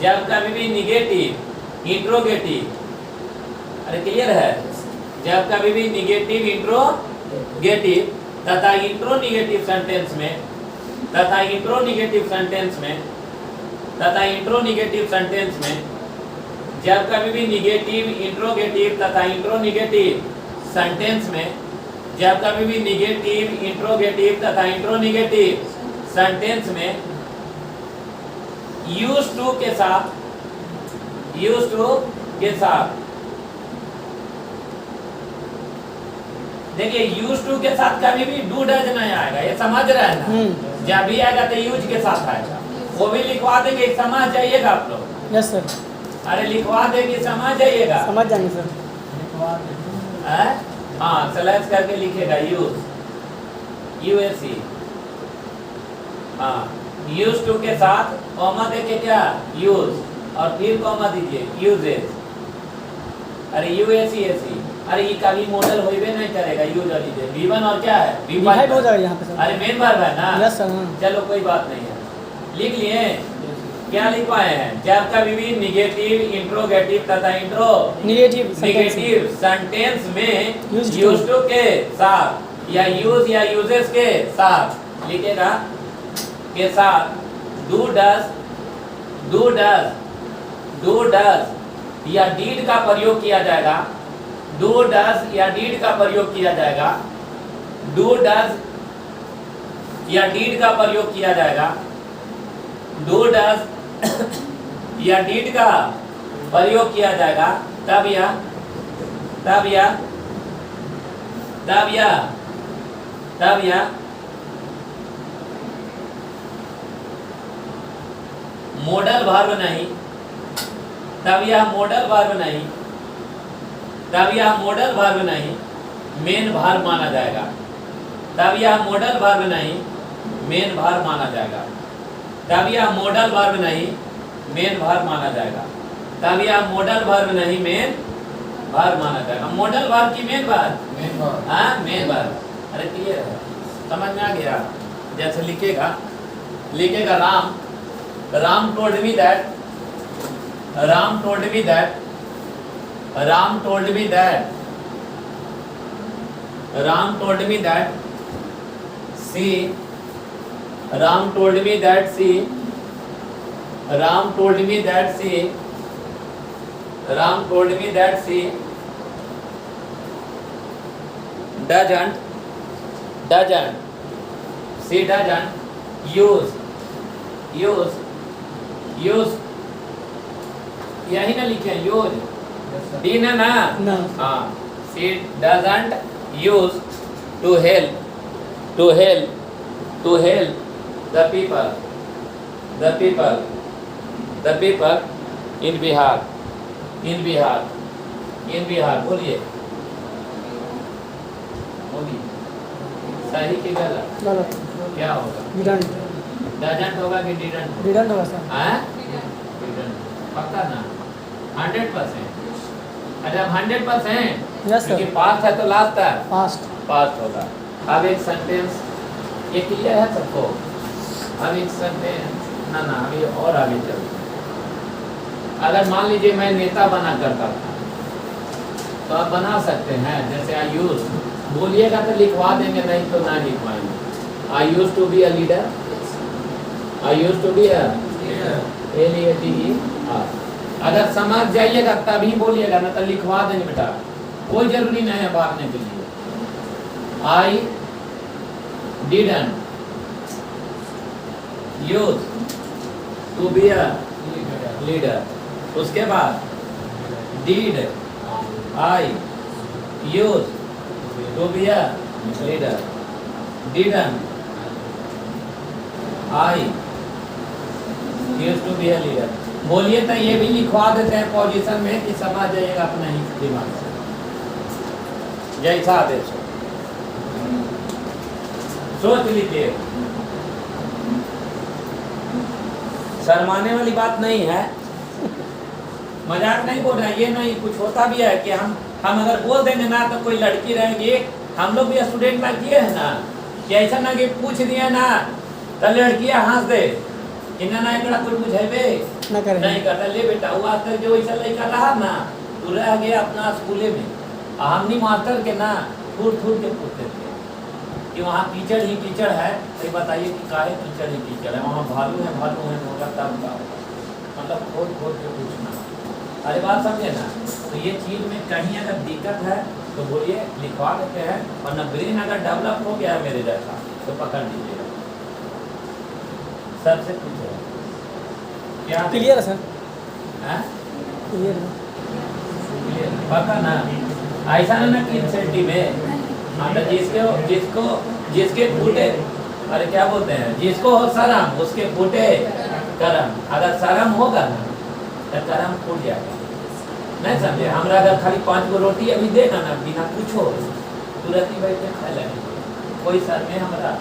जब कभी भी निगेटिव इंट्रोगेटिव, अरे क्लियर है, जब कभी भी निगेटिव इंट्रोगेटिव तथा इंट्रोनिगेटिव सेंटेंस में, तथा इंट्रोनिगेटिव सेंटेंस में, तथा इंट्रोनिगेटिव सेंटेंस में, जब कभी भी निगेटिव इंट्रोगेटिव तथा इंट्रोनिगेटिव सेंटेंस में, जब कभी भी निगेटिव इंट्रोगेटिव तथा इंट्रोनिगेटिव सेंटेंस में यूज्ड टू के साथ, यूज्ड टू के साथ, देखिए यूज्ड टू के साथ कभी भी डू डज नहीं आएगा, ये समझ रहे हैं ना। जब भी आएगा तो यूज के साथ आएगा, वो भी लिखवा देंगे, समझ जाइएगा आप लोग। यस सर, अरे लिखवा देंगे, समझ जाइएगा। समझ जाएंगे सर। हाँ स्लैश करके लिखेगा यूज, यूएसई। हाँ यूज टू के साथ कॉमा देके क्या यूज, और फिर कॉमा दीजिए यूजेस। अरे यूएसईएसई, अरे ये कभी मॉडल होइबे नहीं करेगा, यूज और यूजेस। V1 और क्या है, डिवाइड हो जाएगा यहाँ पे सर। अरे मेन वर्ब है ना। Yes sir. चलो कोई बात नहीं है, लिख लिए। क्या लिखवाए हैं, जब कभी भी निगेटिव इंट्रोगेटिव तथा निगेटिव सेंटेंस में Used to। यूज्ड टू के साथ या यूज या यूजेस के साथ लिखेगा, के साथ do does, do does, do does या डीड का प्रयोग किया जाएगा, डू डज या डीड का प्रयोग किया जाएगा, डू डज या डीड का प्रयोग किया जाएगा, डू डज या डीड का प्रयोग किया जाएगा, तब या तब या तब या तब या मॉडल वर्ब नहीं, तब या मॉडल वर्ब नहीं, तब या मॉडल वर्ब नहीं, मेन वर्ब माना जाएगा। तब या मॉडल वर्ब नहीं, मेन वर्ब माना जाएगा। तब यह मॉडल वर्ब नहीं, मेन वर्ब माना जाएगा। तब यह मॉडल वर्ब नहीं, मेन वर्ब माना जाएगा। मॉडल वर्ब की मेन वर्ब, हाँ मेन वर्ब। अरे क्लियर है, समझ में आ गया। जैसे लिखेगा, लिखेगा Ram, Ram told me that, Ram told me that, Ram told me that, Ram told me that see, Ram told me that she, Ram told me that she, Ram told me that she doesn't, she doesn't use, यही ना लिखे use, D ना ना, हाँ she doesn't use to help, to help the people, the people, the people in Bihar, in Bihar, in Bihar, बोलिए, बोलिए, सही कि गलत? गलत। क्या होगा? डिडंट। डजंट होगा कि डिडंट? डिडंट होगा सर। हाँ? डिडंट, पक्का ना? 100%। अच्छा 100%? Yes sir. क्योंकि पास्ट है तो लास्ट है? पास्ट। पास्ट होगा। अब एक सेंटेंस, ये क्लियर है सबको? अब एक सेंटेंस, ना ना अभी और आगे चलते हैं। अगर मान लीजिए मैं नेता बना करता था, तो आप बना सकते हैं। जैसे आई यूज बोलिएगा तो लिखवा देंगे, नहीं तो ना लिखवाएंगे। I use to be a leader, I use to be a LEADER। अगर समझ जाइएगा तभी बोलिएगा, ना तो लिखवा देंगे बेटा, कोई जरूरी नहीं है बांटने के लिए। I didn't use to be a leader, उसके बाद did I use to be a leader, didn't I use to be a leader. बोलिए तो ये भी लिखवा देते हैं पोजीशन में कि समझ जाइएगा अपना ही दिमाग से, जैसा आदेश हो सोच लीजिए। शर्माने वाली बात नहीं है। मजाक नहीं बोल रहे हैं, ये नहीं, कुछ होता भी है कि हम अगर बोल देंगे ना तो कोई लड़की रहेगी, हम लोग भी स्टूडेंट में किए हैं ना कि ऐसा ना कि पूछ दिए ना तो लड़कियां हंस दे कि ना एकड़ा कुछ बुझेबे ना करे नहीं करता, ले बेटा वो आज तक जो ऐसा लड़का रहा ना तू रह गया अपना स्कूले में। हमनी मास्टर के ना थूर के पूछते थे कि वहाँ कीचड़ ही कीचड़ है, तो बताइए कि काहे कीचड़ ही कीचड़ है, वहाँ भालू है होगा तब का होगा, मतलब खोद के पूछना। अरे बात समझे ना, तो ये चीज़ में कहीं अगर दिक्कत है तो बोलिए, लिखवा देते हैं, वरना ब्रेन अगर डेवलप हो गया है मेरे जैसा तो पकड़ लीजिएगा। सबसे पूछो क्या क्लियर है सर, हैं? क्लियर है। क्लियर पक्का ना, ऐसा ना कि इंसेंटिव में हाँ तो जिसके फूटे, अरे क्या बोलते हैं, जिसको हो शर्म उसके फूटे करम। अगर शर्म होगा ना तो करम फूट जाएगा, नहीं समझे। हमरा अगर खाली 5 गो रोटी अभी देगा ना बिना पूछो तुरंत ही बैठ के खा लेंगे, कोई सर में हमरा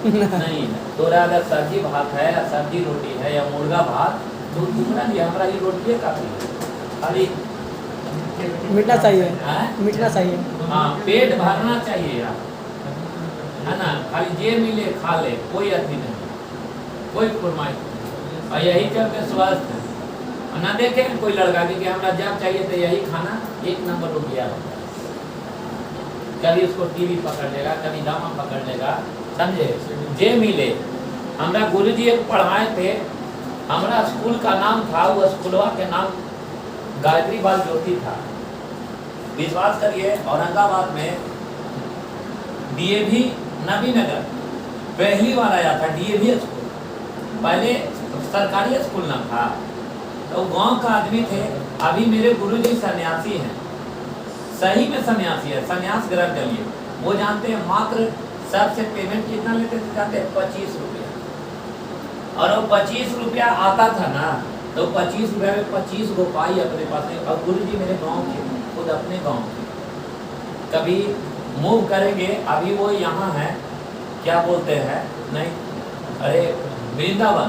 नहीं है। तोरा अगर सब्जी भात है या सब्जी रोटी है या मुर्गा भात तो तुरंत ही हमरा ये रोटी काफी है, खाली मिटना चाहिए, हाँ? मिटना चाहिए। हाँ, पेट भरना चाहिए यार, है ना, खाली जे मिले खा ले, कोई अति नहीं, कोई फरमाइश नहीं। और यही चलते स्वस्थ है, और ना देखे कोई लड़का कि हमारा जब चाहिए तो यही खाना 1 नंबर रुपया होता है। कभी उसको टीवी पकड़ लेगा, कभी दामा पकड़ लेगा, समझे। जे मिले, हमारा गुरुजी एक पढ़ाए थे, हमारा स्कूल का नाम था, वो स्कूलवा के नाम गायत्री बाल ज्योति था। विश्वास करिए, औरंगाबाद में डीएवी नबीनगर पहली बार आया था डीएवी स्कूल, पहले सरकारी स्कूल ना था। तो गांव का आदमी थे, अभी मेरे गुरुजी सन्यासी हैं, सही में सन्यासी है, सन्यास ग्रहण कर लिए। वो जानते हैं मात्र सबसे पेमेंट कितना लेते थे, जानते हैं 25 रुपया। और वो 25 रुपया आता था ना, तो 25 रुपया में 25 गो पाई अपने पास है। और गुरुजी मेरे गांव के, खुद अपने गांव के, कभी मूव करेंगे, अभी वो यहाँ है, क्या बोलते हैं, नहीं, अरे वृंदावन,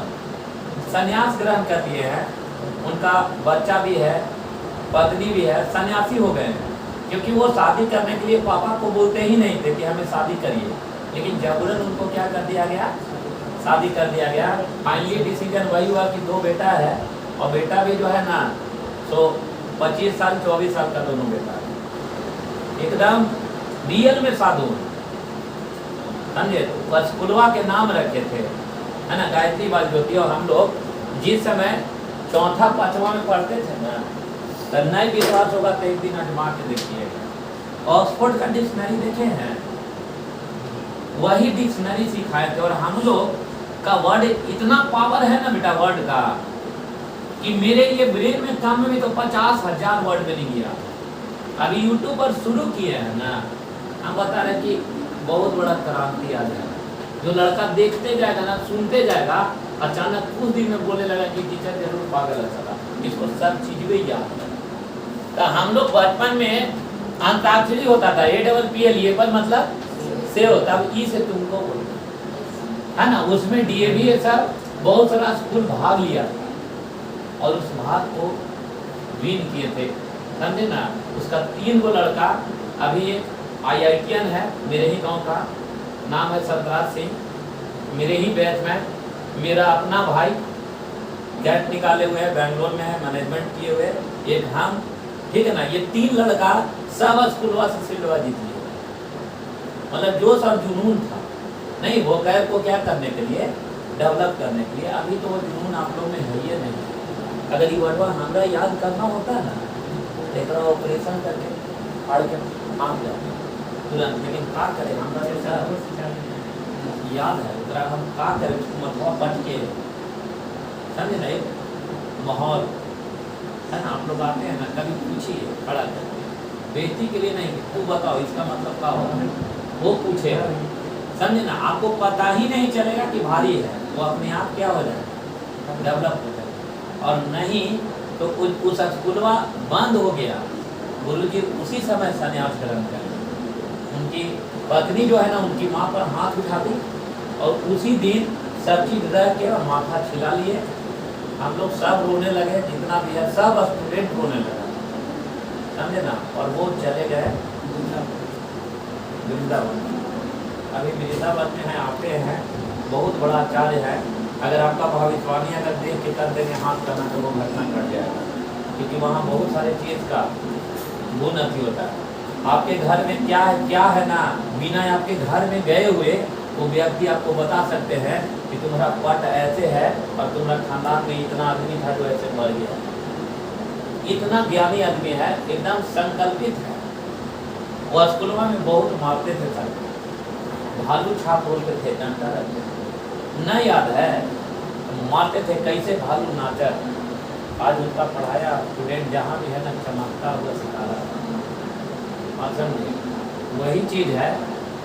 सन्यास ग्रहण कर लिए हैं, उनका बच्चा भी है, पत्नी भी है, सन्यासी हो गए हैं। क्योंकि वो शादी करने के लिए पापा को बोलते ही नहीं थे कि हमें शादी करिए, लेकिन जबरन उनको क्या कर दिया गया, शादी कर दिया गया। फाइनली डिसीजन वही हुआ कि 2 बेटा है, और बेटा भी जो है ना, तो 25 साल 24 साल का दोनों बेटा है, एकदम रियल में साधु, समझे। स्कूलवा के नाम रखे थे, है ना, गायत्री बाल ज्योति। और हम लोग जिस समय 4था 5वां में पढ़ते थे ना, तो नहीं विश्वास होगा तो एक दिन अजमा के देखिएगा, ऑक्सफोर्ड का डिक्शनरी देखे हैं, वही डिक्शनरी सिखाए थे। और हम लोग का वर्ड इतना पावर है ना बेटा वर्ड का, कि मेरे ये ब्रेन में कम में तो 50,000 वर्ड बन गया। अभी यूट्यूब पर शुरू किए हैं ना, हम बता रहे कि बहुत बड़ा क्रांति आ जाएगा। जो लड़का देखते जाएगा ना, सुनते जाएगा, अचानक कुछ दिन में बोलने लगा कि टीचर जरूर पागल है साला, इसको सब चीज भी याद है। तो हम लोग बचपन में अंताक्षरी होता था, APPL एप्पल मतलब से होता, अब ई से तुमको बोलते है ना, उसमें डीएवी सब बहुत सारा स्कूल भाग लिया था और उस भाग को विन किए थे, समझे ना। उसका 3 गो लड़का, अभी एक IITian है मेरे ही गांव का, नाम है सरदार सिंह, मेरे ही बैच में, मेरा अपना भाई कैट निकाले हुए है, बेंगलोर में है, मैनेजमेंट किए हुए, एक हम, ठीक है ना। ये 3 लड़का सब स्कूलवा से सिल्वा जीत लिए, मतलब जो सब जुनून था नहीं, वो कैर को क्या करने के लिए, डेवलप करने के लिए। अभी तो वो जुनून आप लोग में है ही नहीं। अगर ये वर्डवा हमारा याद करना होता है ना, एक ऑपरेशन करके फाड़ के आम जाते तुरंत, लेकिन का करें, हमारा जैसा याद है उतना हम का करें, उसको मतलब बच के, समझे ना। एक माहौल है ना, आप लोग आते हैं ना, कभी पूछिए खड़ा करके, बेइज्जती के लिए नहीं, तू बताओ इसका मतलब क्या होगा, वो पूछेगा, समझे ना। आपको पता ही नहीं चलेगा कि भारी है, वो अपने आप क्या हो जाए, डेवलप हो जाए। और नहीं तो उस स्कूलवा बंद हो गया, गुरुजी उसी समय संन्यास ग्रहण कर, उनकी पत्नी जो है ना, उनकी माँ पर हाथ उठा दी और उसी दिन सब चीज रह के और माथा छिला लिए हम लोग सब रोने लगे, जितना भी है सब स्टूडेंट रोने लगा, समझे ना। और वो चले गए वृंदावन। अभी वृंदावन में है, आते हैं, बहुत बड़ा आचार्य है। अगर आपका भविष्यवाणी अगर देख के कर देंगे हाथ करना तो वो घटना घट जाएगा, क्योंकि वहाँ बहुत सारे चीज़ का गुण अति होता है। आपके घर में क्या है ना, बिना आपके घर में गए हुए वो व्यक्ति आपको बता सकते हैं कि तुम्हारा पट ऐसे है और तुम्हारा खानदान में इतना आदमी था जो ऐसे मर गया। इतना ज्ञानी आदमी है, एकदम संकल्पित है। वो स्कूल में बहुत मारते थे सर, भालू छाप बोलते थे, डंडा रखते थे, न याद है, मारते थे कैसे भालू नाचा। आज उनका पढ़ाया स्टूडेंट जहाँ भी है ना चमकता हुआ सिखा रहा है। समझे, वही चीज है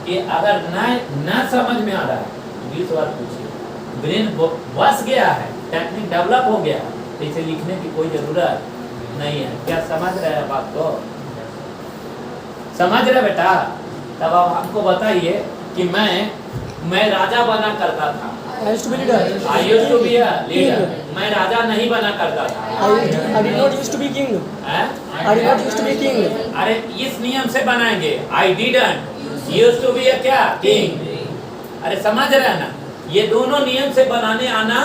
कि अगर न समझ में आ रहा है 20 बार पूछिए, ब्रेन बस गया है, टेक्निक डेवलप हो गया, तो इसे लिखने की कोई जरूरत नहीं है। क्या समझ रहे हैं बात को? समझ रहे बेटा? तब आप हमको बताइए कि मैं राजा बना करता था, I used to be leader. I used to be a leader. मैं राजा नहीं बना करता था। I did not used to be king. हैं? I did not used to be king. अरे इस नियम से बनाएंगे, I didn't used to be a क्या king। अरे समझ रहे हैं ना, ये दोनों नियम से बनाने आना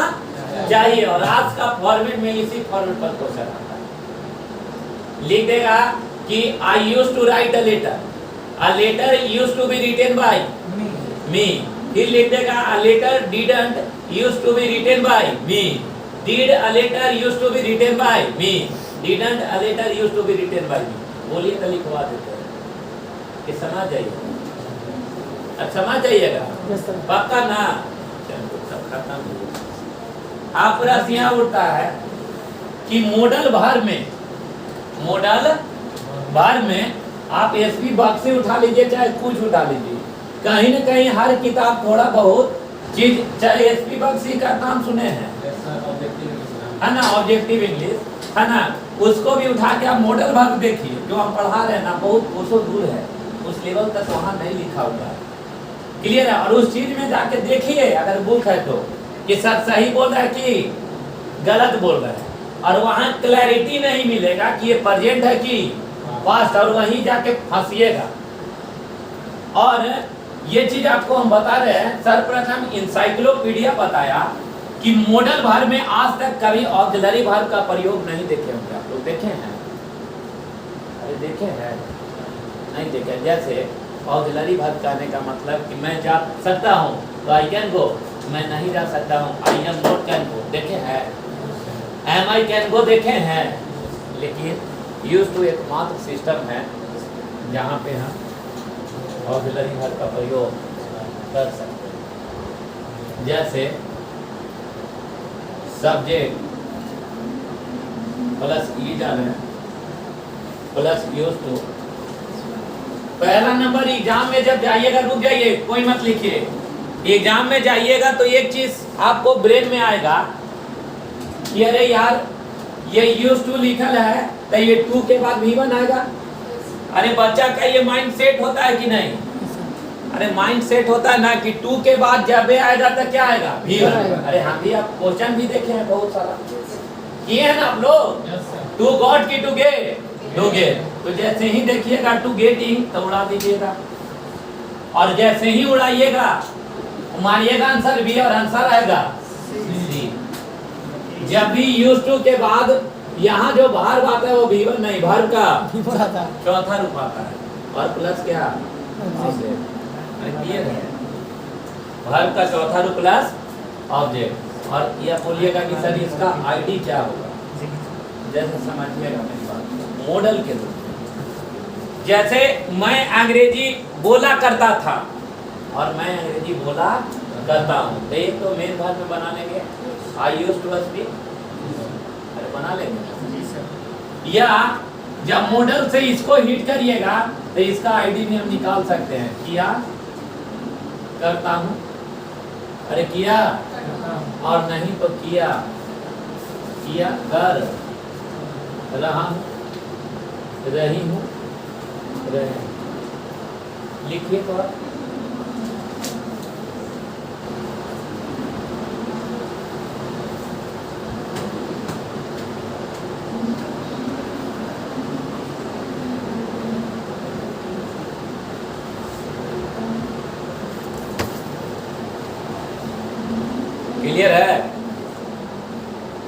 चाहिए। और आज का फॉर्मेट में इसी फॉर्मेट पर क्वेश्चन आता है। लिख देगा कि I used to write a letter, a letter used to be written by me। फिर लिख देगा a letter didn't used to be written by me, did a letter used to be written by me, didn't a letter used to be written by me। बोलिए तो लिखवा देते हैं कि समझ जाइए, अब समझ जाइएगा पक्का ना। चलो सब खत्म। आप प्रश्न यहाँ उठता है कि मॉडल भर में आप एसपी बॉक्स से उठा लीजिए चाहे कुछ उठा लीजिए, कहीं न कहीं हर किताब थोड़ा बहुत चीज, चाहे एसपी बख्शी का नाम सुने हैं, है ना, ऑब्जेक्टिव इंग्लिश, है ना, उसको भी उठा के आप मॉडल भाग देखिए जो हम पढ़ा रहे हैं ना, बहुत कोसों दूर है, उस लेवल तक वहाँ नहीं लिखा हुआ है, क्लियर है। और उस चीज में जाके देखिए अगर बुक है तो कि सर सही बोल रहा है कि गलत बोल रहा है, और वहाँ क्लैरिटी नहीं मिलेगा कि ये प्रेजेंट है कि पास्ट, और वहीं जाके फंसिएगा। और ये चीज आपको हम बता रहे हैं, सर्वप्रथम इंसाइक्लोपीडिया बताया कि मॉडल भार में आज तक कभी ऑक्सिलरी भार का प्रयोग नहीं देखे होंगे। आप लोग देखे हैं? अरे देखे हैं? नहीं देखे। जैसे ऑक्सिलरी भार कहने का मतलब कि मैं जा सकता हूँ तो आई कैन गो, मैं नहीं जा सकता हूँ I am not can go, देखे हैं? एम आई कैन गो देखे हैं? लेकिन यूज टू एकमात्र सिस्टम है जहाँ पे हम ऑक्सिलरी वर्ब का प्रयोग कर सकते हैं। जैसे subject plus is plus use to. पहला नंबर एग्जाम में जब जाइएगा, रुक जाइए कोई मत लिखिए, एग्जाम में जाइएगा तो एक चीज आपको ब्रेन में आएगा कि अरे यार ये यूज टू लिखल है तो ये टू के बाद भी वन आएगा। अरे बच्चा का ये माइंड सेट होता है कि नहीं? अरे माइंड सेट होता है ना कि टू के बाद जब आएगा तो क्या आएगा? भी वन। अरे हम भी आप क्वेश्चन भी देखे हैं बहुत सारा, किए हैं ना आप लोग। टू गॉट की टू गेट, टू गेट, तो जैसे ही देखिएगा टू गेटिंग तो उड़ा दीजिएगा, और जैसे ही उड़ाइएगा मारिएगा आंसर बी और आंसर आएगा सी। जब भी यूज टू के बाद यहाँ जो भार आता है वो भी वन नहीं, भार का चौथा रूप आता है, और प्लस क्या क्लियर है? भार का चौथा रूप प्लस ऑब्जेक्ट। और यह बोलिएगा कि सर इसका आईडी क्या होगा, जैसे समझिएगा मेरी बात मॉडल के रूप में। जैसे मैं अंग्रेजी बोला करता था और मैं अंग्रेजी बोला करता हूँ, तो एक तो मेन भाग में बना लेंगे आई यूज्ड टू स्पीक, अरे बना लेंगे। या जब मॉडल से इसको हिट करिएगा तो इसका आईडी भी हम निकाल सकते हैं। किया करता हूँ, अरे किया, और नहीं तो किया कर रहा हूँ, रही हूँ, रहे। लिखिए तो क्लियर है?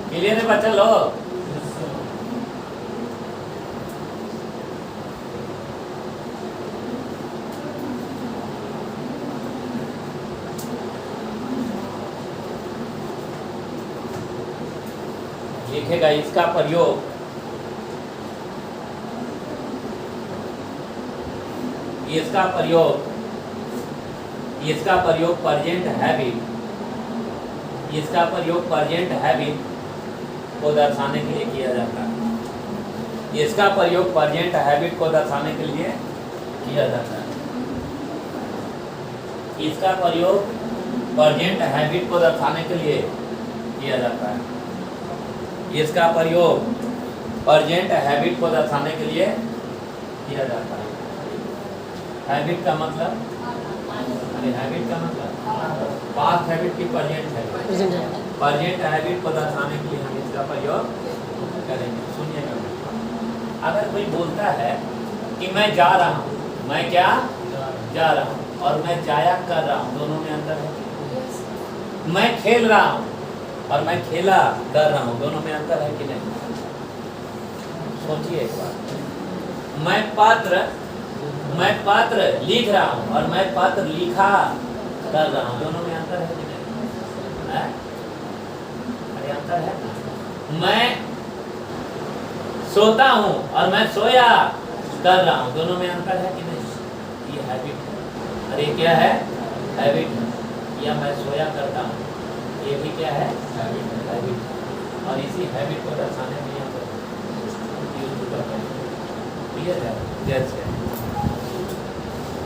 क्लियर है बच्चा लोग? लिखेगा इसका प्रयोग प्रेजेंट हैबिट को दर्शाने के लिए किया जाता है। इसका प्रयोग प्रेजेंट हैबिट को दर्शाने के लिए किया जाता है। इसका प्रयोग प्रेजेंट हैबिट को दर्शाने के लिए किया जाता है। इसका प्रयोग प्रेजेंट हैबिट को दर्शाने के लिए किया जाता है। हैबिट का मतलब, अरे हैबिट का मतलब पास्ट हैबिट की प्रेजेंट हैबिट। प्रेजेंट हैबिट को दर्शाने के लिए हम इसका प्रयोग करेंगे। सुनिएगा, अगर कोई बोलता है कि मैं जा रहा हूँ, मैं क्या जा रहा हूँ, और मैं जाया कर रहा हूँ, दोनों में अंतर है। मैं खेल रहा हूँ और मैं खेला कर रहा हूँ, दोनों में अंतर है कि नहीं? सोचिए एक बात। मैं पात्र लिख रहा हूँ और मैं पात्र लिखा कर रहा हूँ, दोनों में अंतर है कि नहीं? अरे अंतर है। मैं सोता हूँ और मैं सोया कर रहा हूँ, दोनों में अंतर है कि नहीं? ये हैबिट है। अरे क्या है? हैबिट है। या मैं सोया करता हूँ, ये भी क्या है? हैबिट। और इसी हैबिट को दर्शाने के लिए हम यूज करते हैं। क्लियर है? जैसे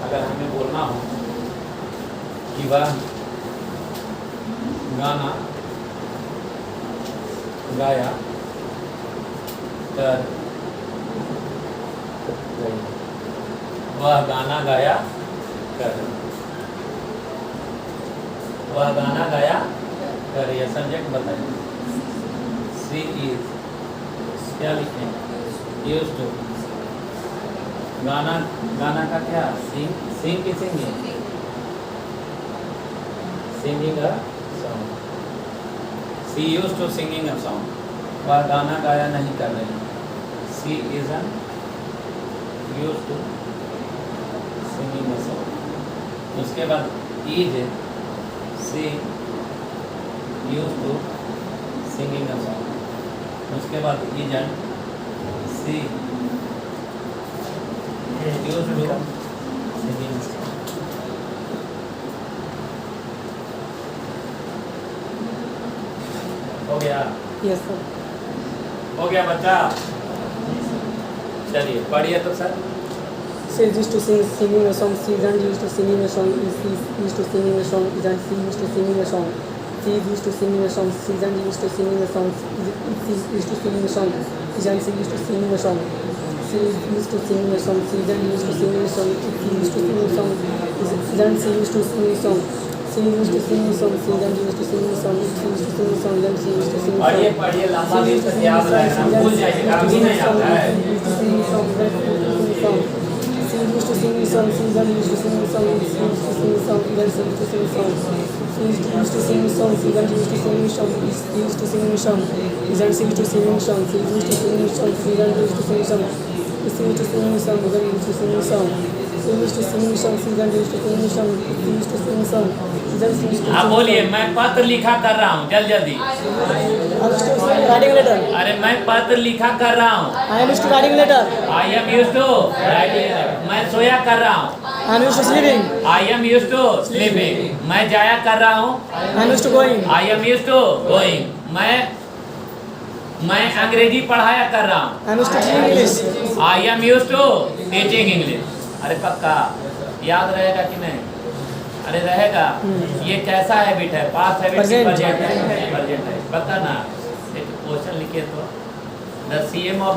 अगर हमें बोलना हो कि वह गाना गाया कर रही, वह गाना गाया कर, वह गाना गाया कर, यह सब्जेक्ट बताइए। सी इज क्या लिखें? Used to. गाना का क्या? सिंग की singing, singing a song. She used to singing a song. वह गाना गाया नहीं कर रही। She is used to singing a song. उसके बाद is she used to singing a song. उसके बाद isn't she used to singing a song. हो गया? Yes sir. हो गया बच्चा? चलिए पढ़िए तो sir. She used to singing a song. She isn't used to singing a song. She used to singing a song. Isn't she used to singing a song? She used to singing a song. She isn't used to singing a song. She used to singing a song. Isn't she used to singing a song? She used to singing a song. She isn't used to singing a song. She used to sing a song. Isn't she used to sing a song? She used to sing a song. She isn't used to sing a song. She used to sing a song. Isn't she used to sing a song? पढ़िए लंबा दिन तक याद रहेगा, भूल जाइएगा, अभी नहीं आता है। She used to sing a song. She used to sing a song. She isn't used to sing a song. She used to sing a song. Isn't she used to sing a song? She used to sing a song. She isn't used to sing a song. She used to sing a song. Isn't she used to sing a song? She used to sing a song. She isn't used to sing a song. She used to sing a song. Isn't used to sing a song. She used to sing a song. She isn't used to sing a song. She used to sing a song. Isn't she used to हाँ बोलिए। मैं पत्र लिखा कर रहा हूँ, जल्दी। writing letter. अरे मैं पत्र लिखा कर रहा हूँ। I am used to writing letter. I am used to writing. मैं सोया कर रहा हूँ। I am used to sleeping. I am used to sleeping. मैं जाया कर रहा हूँ। I am used to going. I am used to going. मैं अंग्रेजी पढ़ाया कर रहा हूँ। I am used to teaching English. I am used to teaching English. अरे पक्का याद रहेगा कि नहीं? अरे रहेगा। ये कैसा हैबिट है? पास्ट हैबिट की प्रेजेंट है। पता ना? एक क्वेश्चन लिखे तो the CM of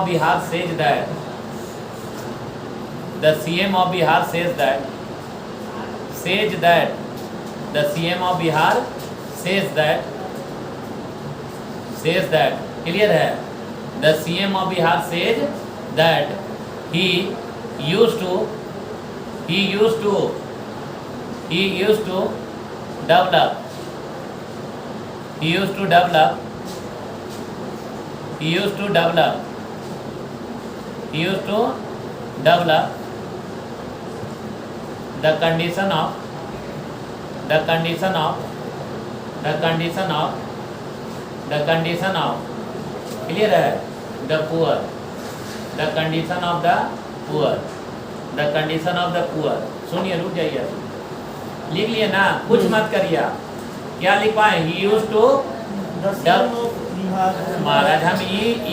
Bihar says that the CM of Bihar says that the CM of Bihar says that clear है? The CM of Bihar says that he used to develop, he used to develop, he used to develop, he used to develop the condition of, the condition of, the condition of, the condition of, clear है, the poor, the condition of the poor, the condition of the poor. सुनिए, रुक जाइए, लिख लिए ना, कुछ मत करिए आप। क्या लिखवाएं? he used to महाराज हम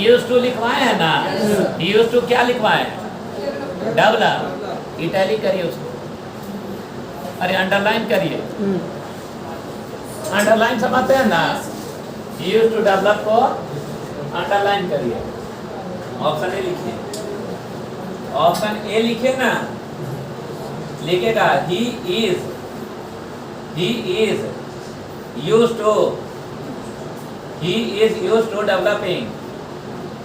used to लिखवाए हैं ना, he used to क्या लिखवाएं? डेवलप, इटैलिक करिए उसको, अरे अंडरलाइन करिए, अंडरलाइन समझते हैं ना, he used to develop को अंडरलाइन करिए। ऑप्शन ए लिखिए, ऑप्शन ए लिखिए ना, लिखेगा he is used to, he is used to developing,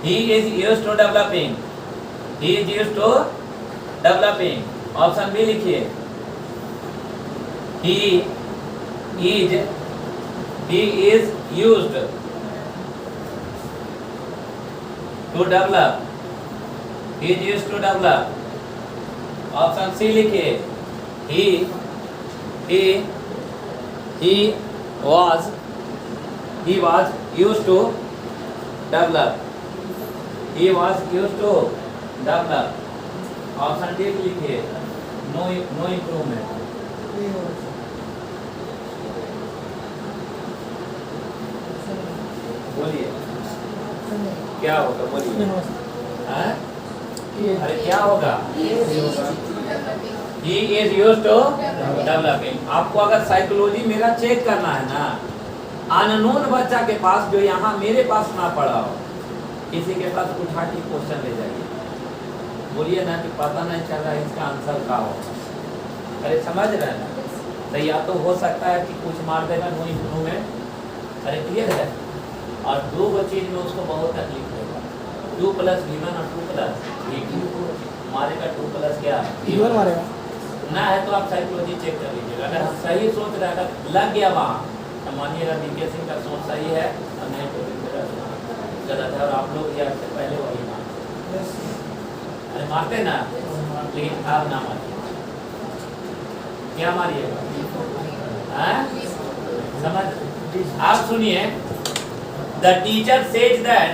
he is used to developing, he is used to developing। Option B लिखिए, he is used to develop, he is used to develop। Option C लिखिए, he was used to develop, he was used to develop। Option D लिखिए, no improvement. बोलिए क्या होगा, बोलिए हाँ? अरे क्या होगा? He is used to developing। आपको अगर साइकोलॉजी मेरा चेक करना है ना, अननोन बच्चा के पास जो यहाँ मेरे पास ना पढ़ा हो, किसी के पास उठा के क्वेश्चन ले जाइए, बोलिए ना कि पता नहीं चल रहा इसका आंसर क्या होगा। अरे समझ रहे हैं ना? तो या तो हो सकता है कि कुछ मार देगा, नो इम्प्रूवमेंट। अरे क्लियर है? और दो चीज में उसको बहुत तकलीफ होगा, 2 + V1 और 2 + V2 मारेगा, 2 + क्या V1 मारेगा ना है। तो आप साइकोलॉजी चेक कर लीजिएगा, अगर हम सही सोच रहे हैं, लग गया वहाँ, तो मानिएगा बीके सिंह का सोच सही है और नहीं तो मेरा गलत है, और आप लोग या से पहले वही मारते, अरे मारते ना, लेकिन आप ना मारिए। क्या मारिएगा? समझ? आप सुनिए, the teacher says that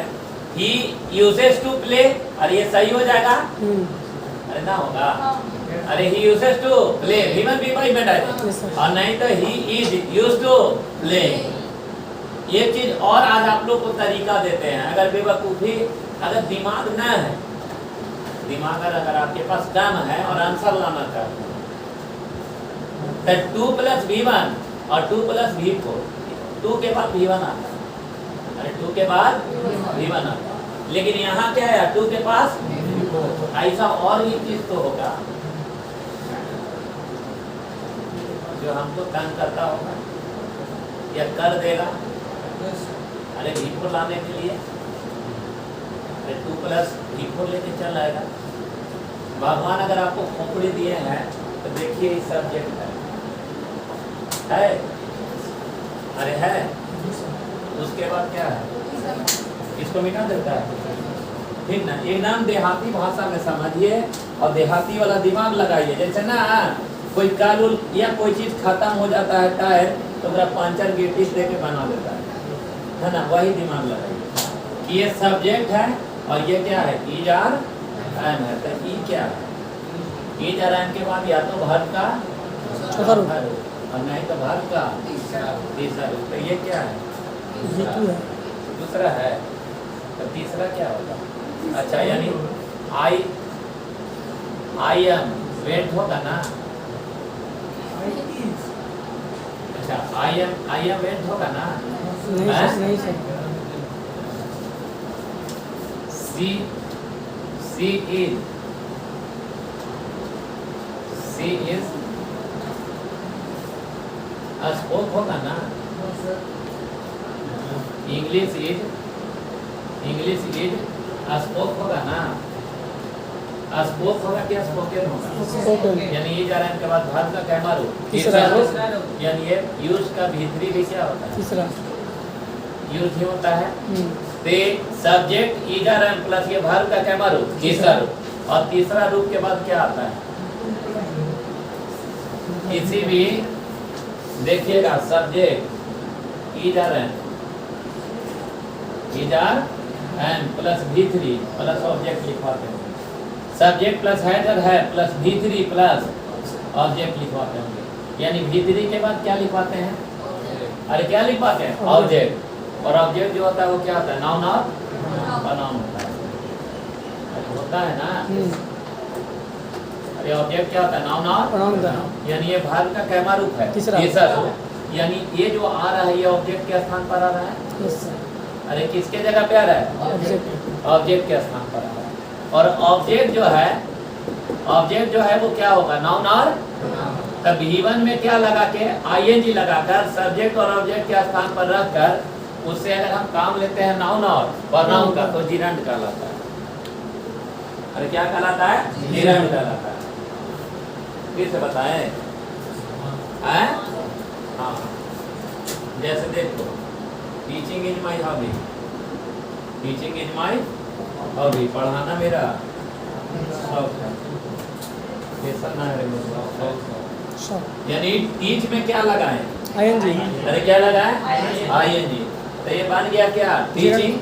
he uses to play, अरे ये सही हो जाएगा? अरे ना होगा, अरे he uses to play, V1 V5 में डाले, और नहीं तो he is used to play। ये चीज और आज आप लोग को तरीका देते हैं, अगर बेवकूफ़ी, अगर दिमाग ना है, दिमाग अगर आपके पास कम है और आंसर लाना चाहते हैं, तो 2 + V1 और 2 + V4, 2 के बाद V1 आता है, अरे 2 के बाद V1 आता है, लेकिन यहाँ क्या है, 2 के पास ऐसा और ही चीज तो होगा जो हमको तंग करता होगा या कर देगा। अरे V4 लाने के लिए, अरे 2 + V4 लेके चल आएगा। भगवान अगर आपको खोपड़ी दिए हैं तो देखिए इस सब्जेक्ट है, अरे है, उसके बाद क्या है, इसको मिटा देता है, ठीक ना? एकदम देहाती भाषा में समझिए और देहाती वाला दिमाग लगाइए। जैसे ना कोई कालुल या कोई चीज खत्म हो जाता है, टायर, तो मेरा पंचर गिट्टी दे के बना देता है ना? वही दिमाग लगाइए। ये सब्जेक्ट है और ये क्या है, इज आर एम है। तो ई क्या है, इज आर एम के बाद या तो वर्ब का चौथा रूप और नहीं तो वर्ब का तीसरा रूप। तो ये क्या है, दूसरा है, तो तीसरा क्या होगा? अच्छा, यानी आई एम वेट होगा ना? अच्छा, आई एम वेट होगा ना? नहीं सर। सी इज स्पोक होगा ना? इंग्लिश इज स्पोक होगा ना? स्पोक होगा क्या स्पोकन होगा? स्पोकन। यानी ये जा रहा है इनके बाद भाग का कैमा रूप तीसरा रूप। यानी ये यूज का भीतरी भी क्या होता है? तीसरा। यूज ही होता है। ते सब्जेक्ट ई जा रहा है प्लस ये भाग का कैमा रूप तीसरा रूप। और तीसरा रूप के बाद क्या आता है? किसी भी देखिएगा सब्जेक्ट ई जा रहे हैं ई जार and plus V3 plus object लिखवाते हैं। सब्जेक्ट प्लस हेडर है प्लस V3 प्लस ऑब्जेक्ट लिखवाते होंगे। यानी V3 के बाद क्या लिखवाते हैं? अरे क्या लिखवाते हैं? ऑब्जेक्ट। और ऑब्जेक्ट जो होता है वो क्या होता है? नाउन और प्रोनाउन होता है। अरे होता है ना? अरे ऑब्जेक्ट क्या होता है? नाउन और प्रोनाउन। यानी ये भाग का कैमा रूप है तीसरा रूप। यानी ये जो आ रहा है ये ऑब्जेक्ट के स्थान पर आ रहा है। Yes sir. अरे किसके जगह पे आ रहा है? ऑब्जेक्ट। ऑब्जेक्ट के स्थान पर आ रहा है। और ऑब्जेक्ट जो है वो क्या होगा? नाउन और तब V1 में क्या लगा के ing लगाकर सब्जेक्ट और ऑब्जेक्ट के स्थान पर रखकर उससे अगर हम काम लेते हैं नाउन और प्रोनाउन का तो जिरंड कहलाता है। अरे क्या कहलाता है? जिरंड कहलाता है। फिर से बताएं हैं? हाँ जैसे देखो teaching is my hobby. Teaching is my hobby. पढ़ाना मेरा शौक है। ये सुनना है मेरा शौक है। यानी टीच में क्या लगाएं? ing। अरे क्या लगाएं? ing। तो ये बन गया क्या? टीचिंग।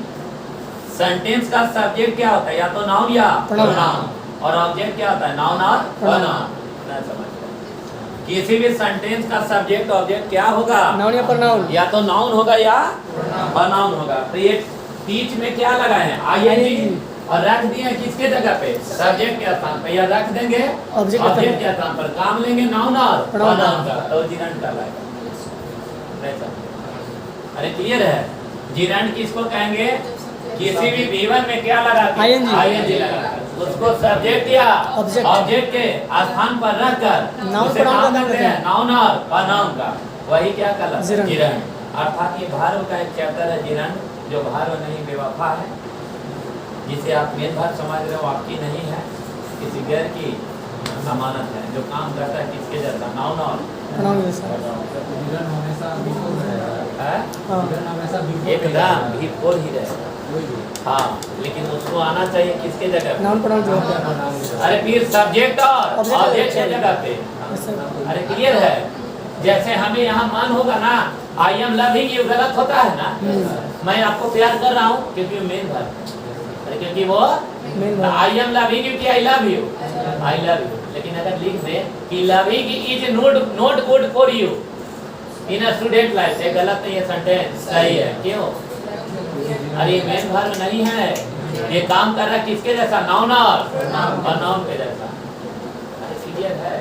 सेंटेंस का सब्जेक्ट क्या होता है? या तो नाउन या प्रोनाउन। और ऑब्जेक्ट क्या होता है? नाउन और प्रोनाउन। समझ किसी भी सेंटेंस का सब्जेक्ट ऑब्जेक्ट क्या होगा? नाउन या प्रोनाउन। या तो नाउन होगा या प्रोनाउन होगा। तो ये टीच में क्या लगाए हैं? ing। और रख दिए किसके जगह पे? सब्जेक्ट के स्थान पे। या रख देंगे ऑब्जेक्ट के स्थान पर। काम लेंगे नाउन और प्रोनाउन का तो जिरंड कहलाएगा। अरे क्लियर है? जिरंड किसको कहेंगे? किसी भी V1 में क्या लगा के ing लगा उसको सब्जेक्ट या ऑब्जेक्ट के स्थान पर रखकर उसे नाम देते हैं नाउन और प्रोनाउन का। वही क्या कहलाता है? जिरंड। अर्थात ये भार्व का एक चैप्टर है जिरंड, जो भार्व नहीं बेवफा है, जिसे आप मेन भार समझ रहे हो आपकी नहीं है, किसी गैर की अमानत है, जो काम करता है किसके जैसा? नाउन और एकदम भी ही रहे। हाँ लेकिन उसको आना चाहिए किसके जगह? Noun pronoun. अरे फिर सब्जेक्ट और ऑब्जेक्ट के जगह पे। अरे क्लियर है? जैसे हमें यहाँ मान होगा ना आई एम लविंग यू, गलत होता है ना? मैं आपको प्यार कर रहा हूँ क्योंकि मेन भाग। अरे क्योंकि वो आई एम लविंग यू कि I love you? I love you. लेकिन अगर लिख दे कि loving is not good for you in a student life, ये गलत नहीं है, सेंटेंस सही है। क्यों? अरे मेन भाग नहीं है, ये काम कर रहा है किसके जैसा? नाउन और प्रोनाउन के जैसा। अरे क्लियर है?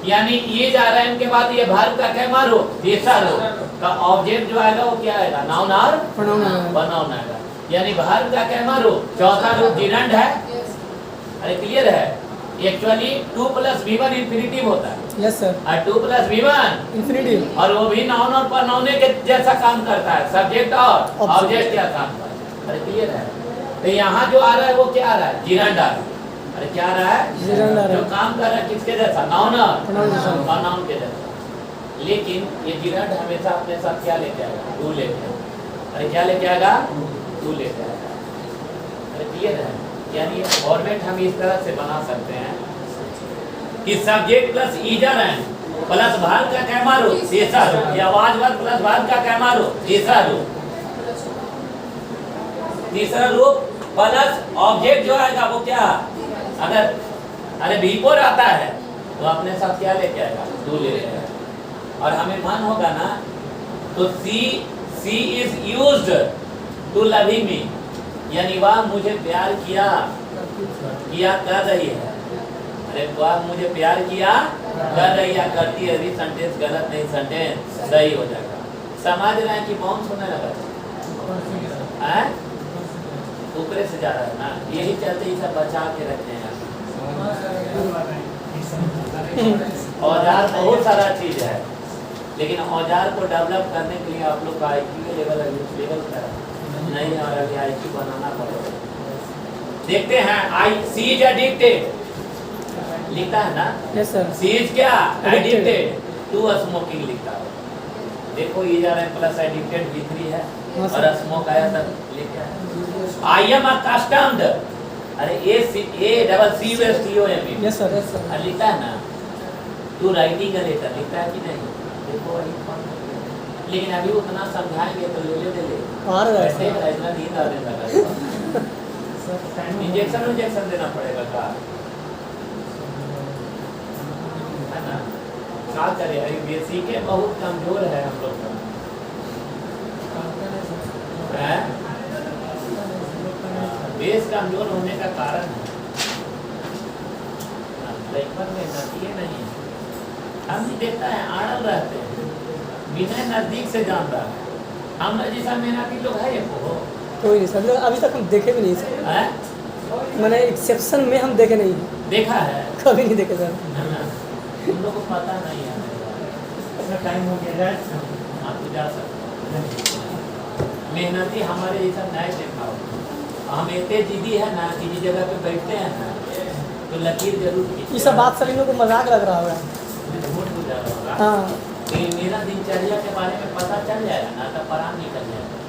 यानी ये जा रहा है इनके बाद ये भाग का क्या मारो? तीसरा रूप का ऑब्जेक्ट जो आएगा वो क्या आएगा? नाउन और प्रोनाउन आएगा। यानी भाग का क्या मारो? चौथा रूप जिरंड है। अरे क्लियर है? एक्चुअली 2 + V1 इंफिनिटिव होता है। Yes sir. और 2 + V1 इंफिनिटिव। और वो भी नाउन और प्रोनाउन के जैसा काम करता है, सब्जेक्ट और ऑब्जेक्ट क्या काम करता है। अरे क्लियर है? तो यहाँ जो आ रहा है वो क्या आ रहा है? जिरंड आ रहा है। अरे क्या आ रहा है? जिरंड आ रहा है। जो काम कर रहा है किसके जैसा? नाउन और प्रोनाउन के जैसा। लेकिन ये जिरंड हमेशा अपने साथ क्या लेके आएगा? टू लेके आएगा। अरे क्या लेके आएगा? टू लेके आएगा। अरे क्लियर है? यानी फॉर्मेट हम इस तरह से बना सकते हैं कि सब्जेक्ट प्लस ईजर है प्लस भाग का क्या मारो? तीसरा रूप। या आवाज वर्ग प्लस भाग का क्या मारो? तीसरा रूप। तीसरा रूप प्लस ऑब्जेक्ट जो आएगा वो क्या? अगर अरे V4 आता है तो अपने साथ क्या लेके आएगा? टू लेके आएगा। और हमें मान होगा ना तो she is used to loving me, यानी वह मुझे प्यार किया कर रही है। अरे वह मुझे प्यार किया कर रही है, करती है। अभी सेंटेंस गलत नहीं, सेंटेंस सही हो जाएगा। समझ रहे हैं कि कौन सुनने लगा है? ऊपरे से जा रहा है ना, यही चलते ही सब बचा के रखते हैं। औजार बहुत सारा चीज है, लेकिन औजार को डेवलप करने के लिए आप लोग का IQ लेवल का नहीं है, और अभी IQ बनाना पड़ेगा। देखते हैं आई सी इज एडिक्टेड लिखता है ना, यस सर। सी इज क्या Addicted. एडिक्टेड टू स्मोकिंग लिखता है। देखो ये जा रहा है प्लस एडिक्टेड V3 है हाँ, और सर। स्मोक आया तब लिखा है आई एम अकस्टम्ड, अरे A double C S T O M yes sir, yes sir. लिखता है ना, टू राइटिंग अ लेटर लिखता है कि नहीं? देखो वही फॉर्म है। लेकिन अभी उतना समझाएंगे तो ले दे आ रहा है बैठे सर। इतना नींद आ देता इंजेक्शन देना पड़ेगा का है ना, क्या करे अभी बेसिक है बहुत कमजोर है हम लोग का है? बेस कमजोर होने का कारण है लेखन में नदिए नहीं है, हम भी देखता है आड़ल रहते हैं बिना नजदीक से जान रहा है, हम जैसा मेहनती लोग है ये को कोई नहीं सर, अभी तक हम देखे भी नहीं सर। है? मैंने एक्सेप्शन में हम देखे नहीं, देखा है कभी नहीं देखे सर। है ना, तुम लोग को पता नहीं है टाइम हो गया आप तो जा सकते हो। मेहनती हमारे जैसा नहीं देखा हो, हम इतने दीदी है ना किसी जगह पे बैठते हैं ना तो लकीर जरूर खींचते ये सब हैं। बात सर इन लोगों को मजाक लग रहा होगा। झूठ गुजर होगा हाँ, तो मेरा दिनचर्या के बारे में पता चल जाएगा ना तो परान निकल जाएगा।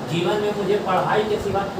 जीवन में मुझे पढ़ाई के सिवा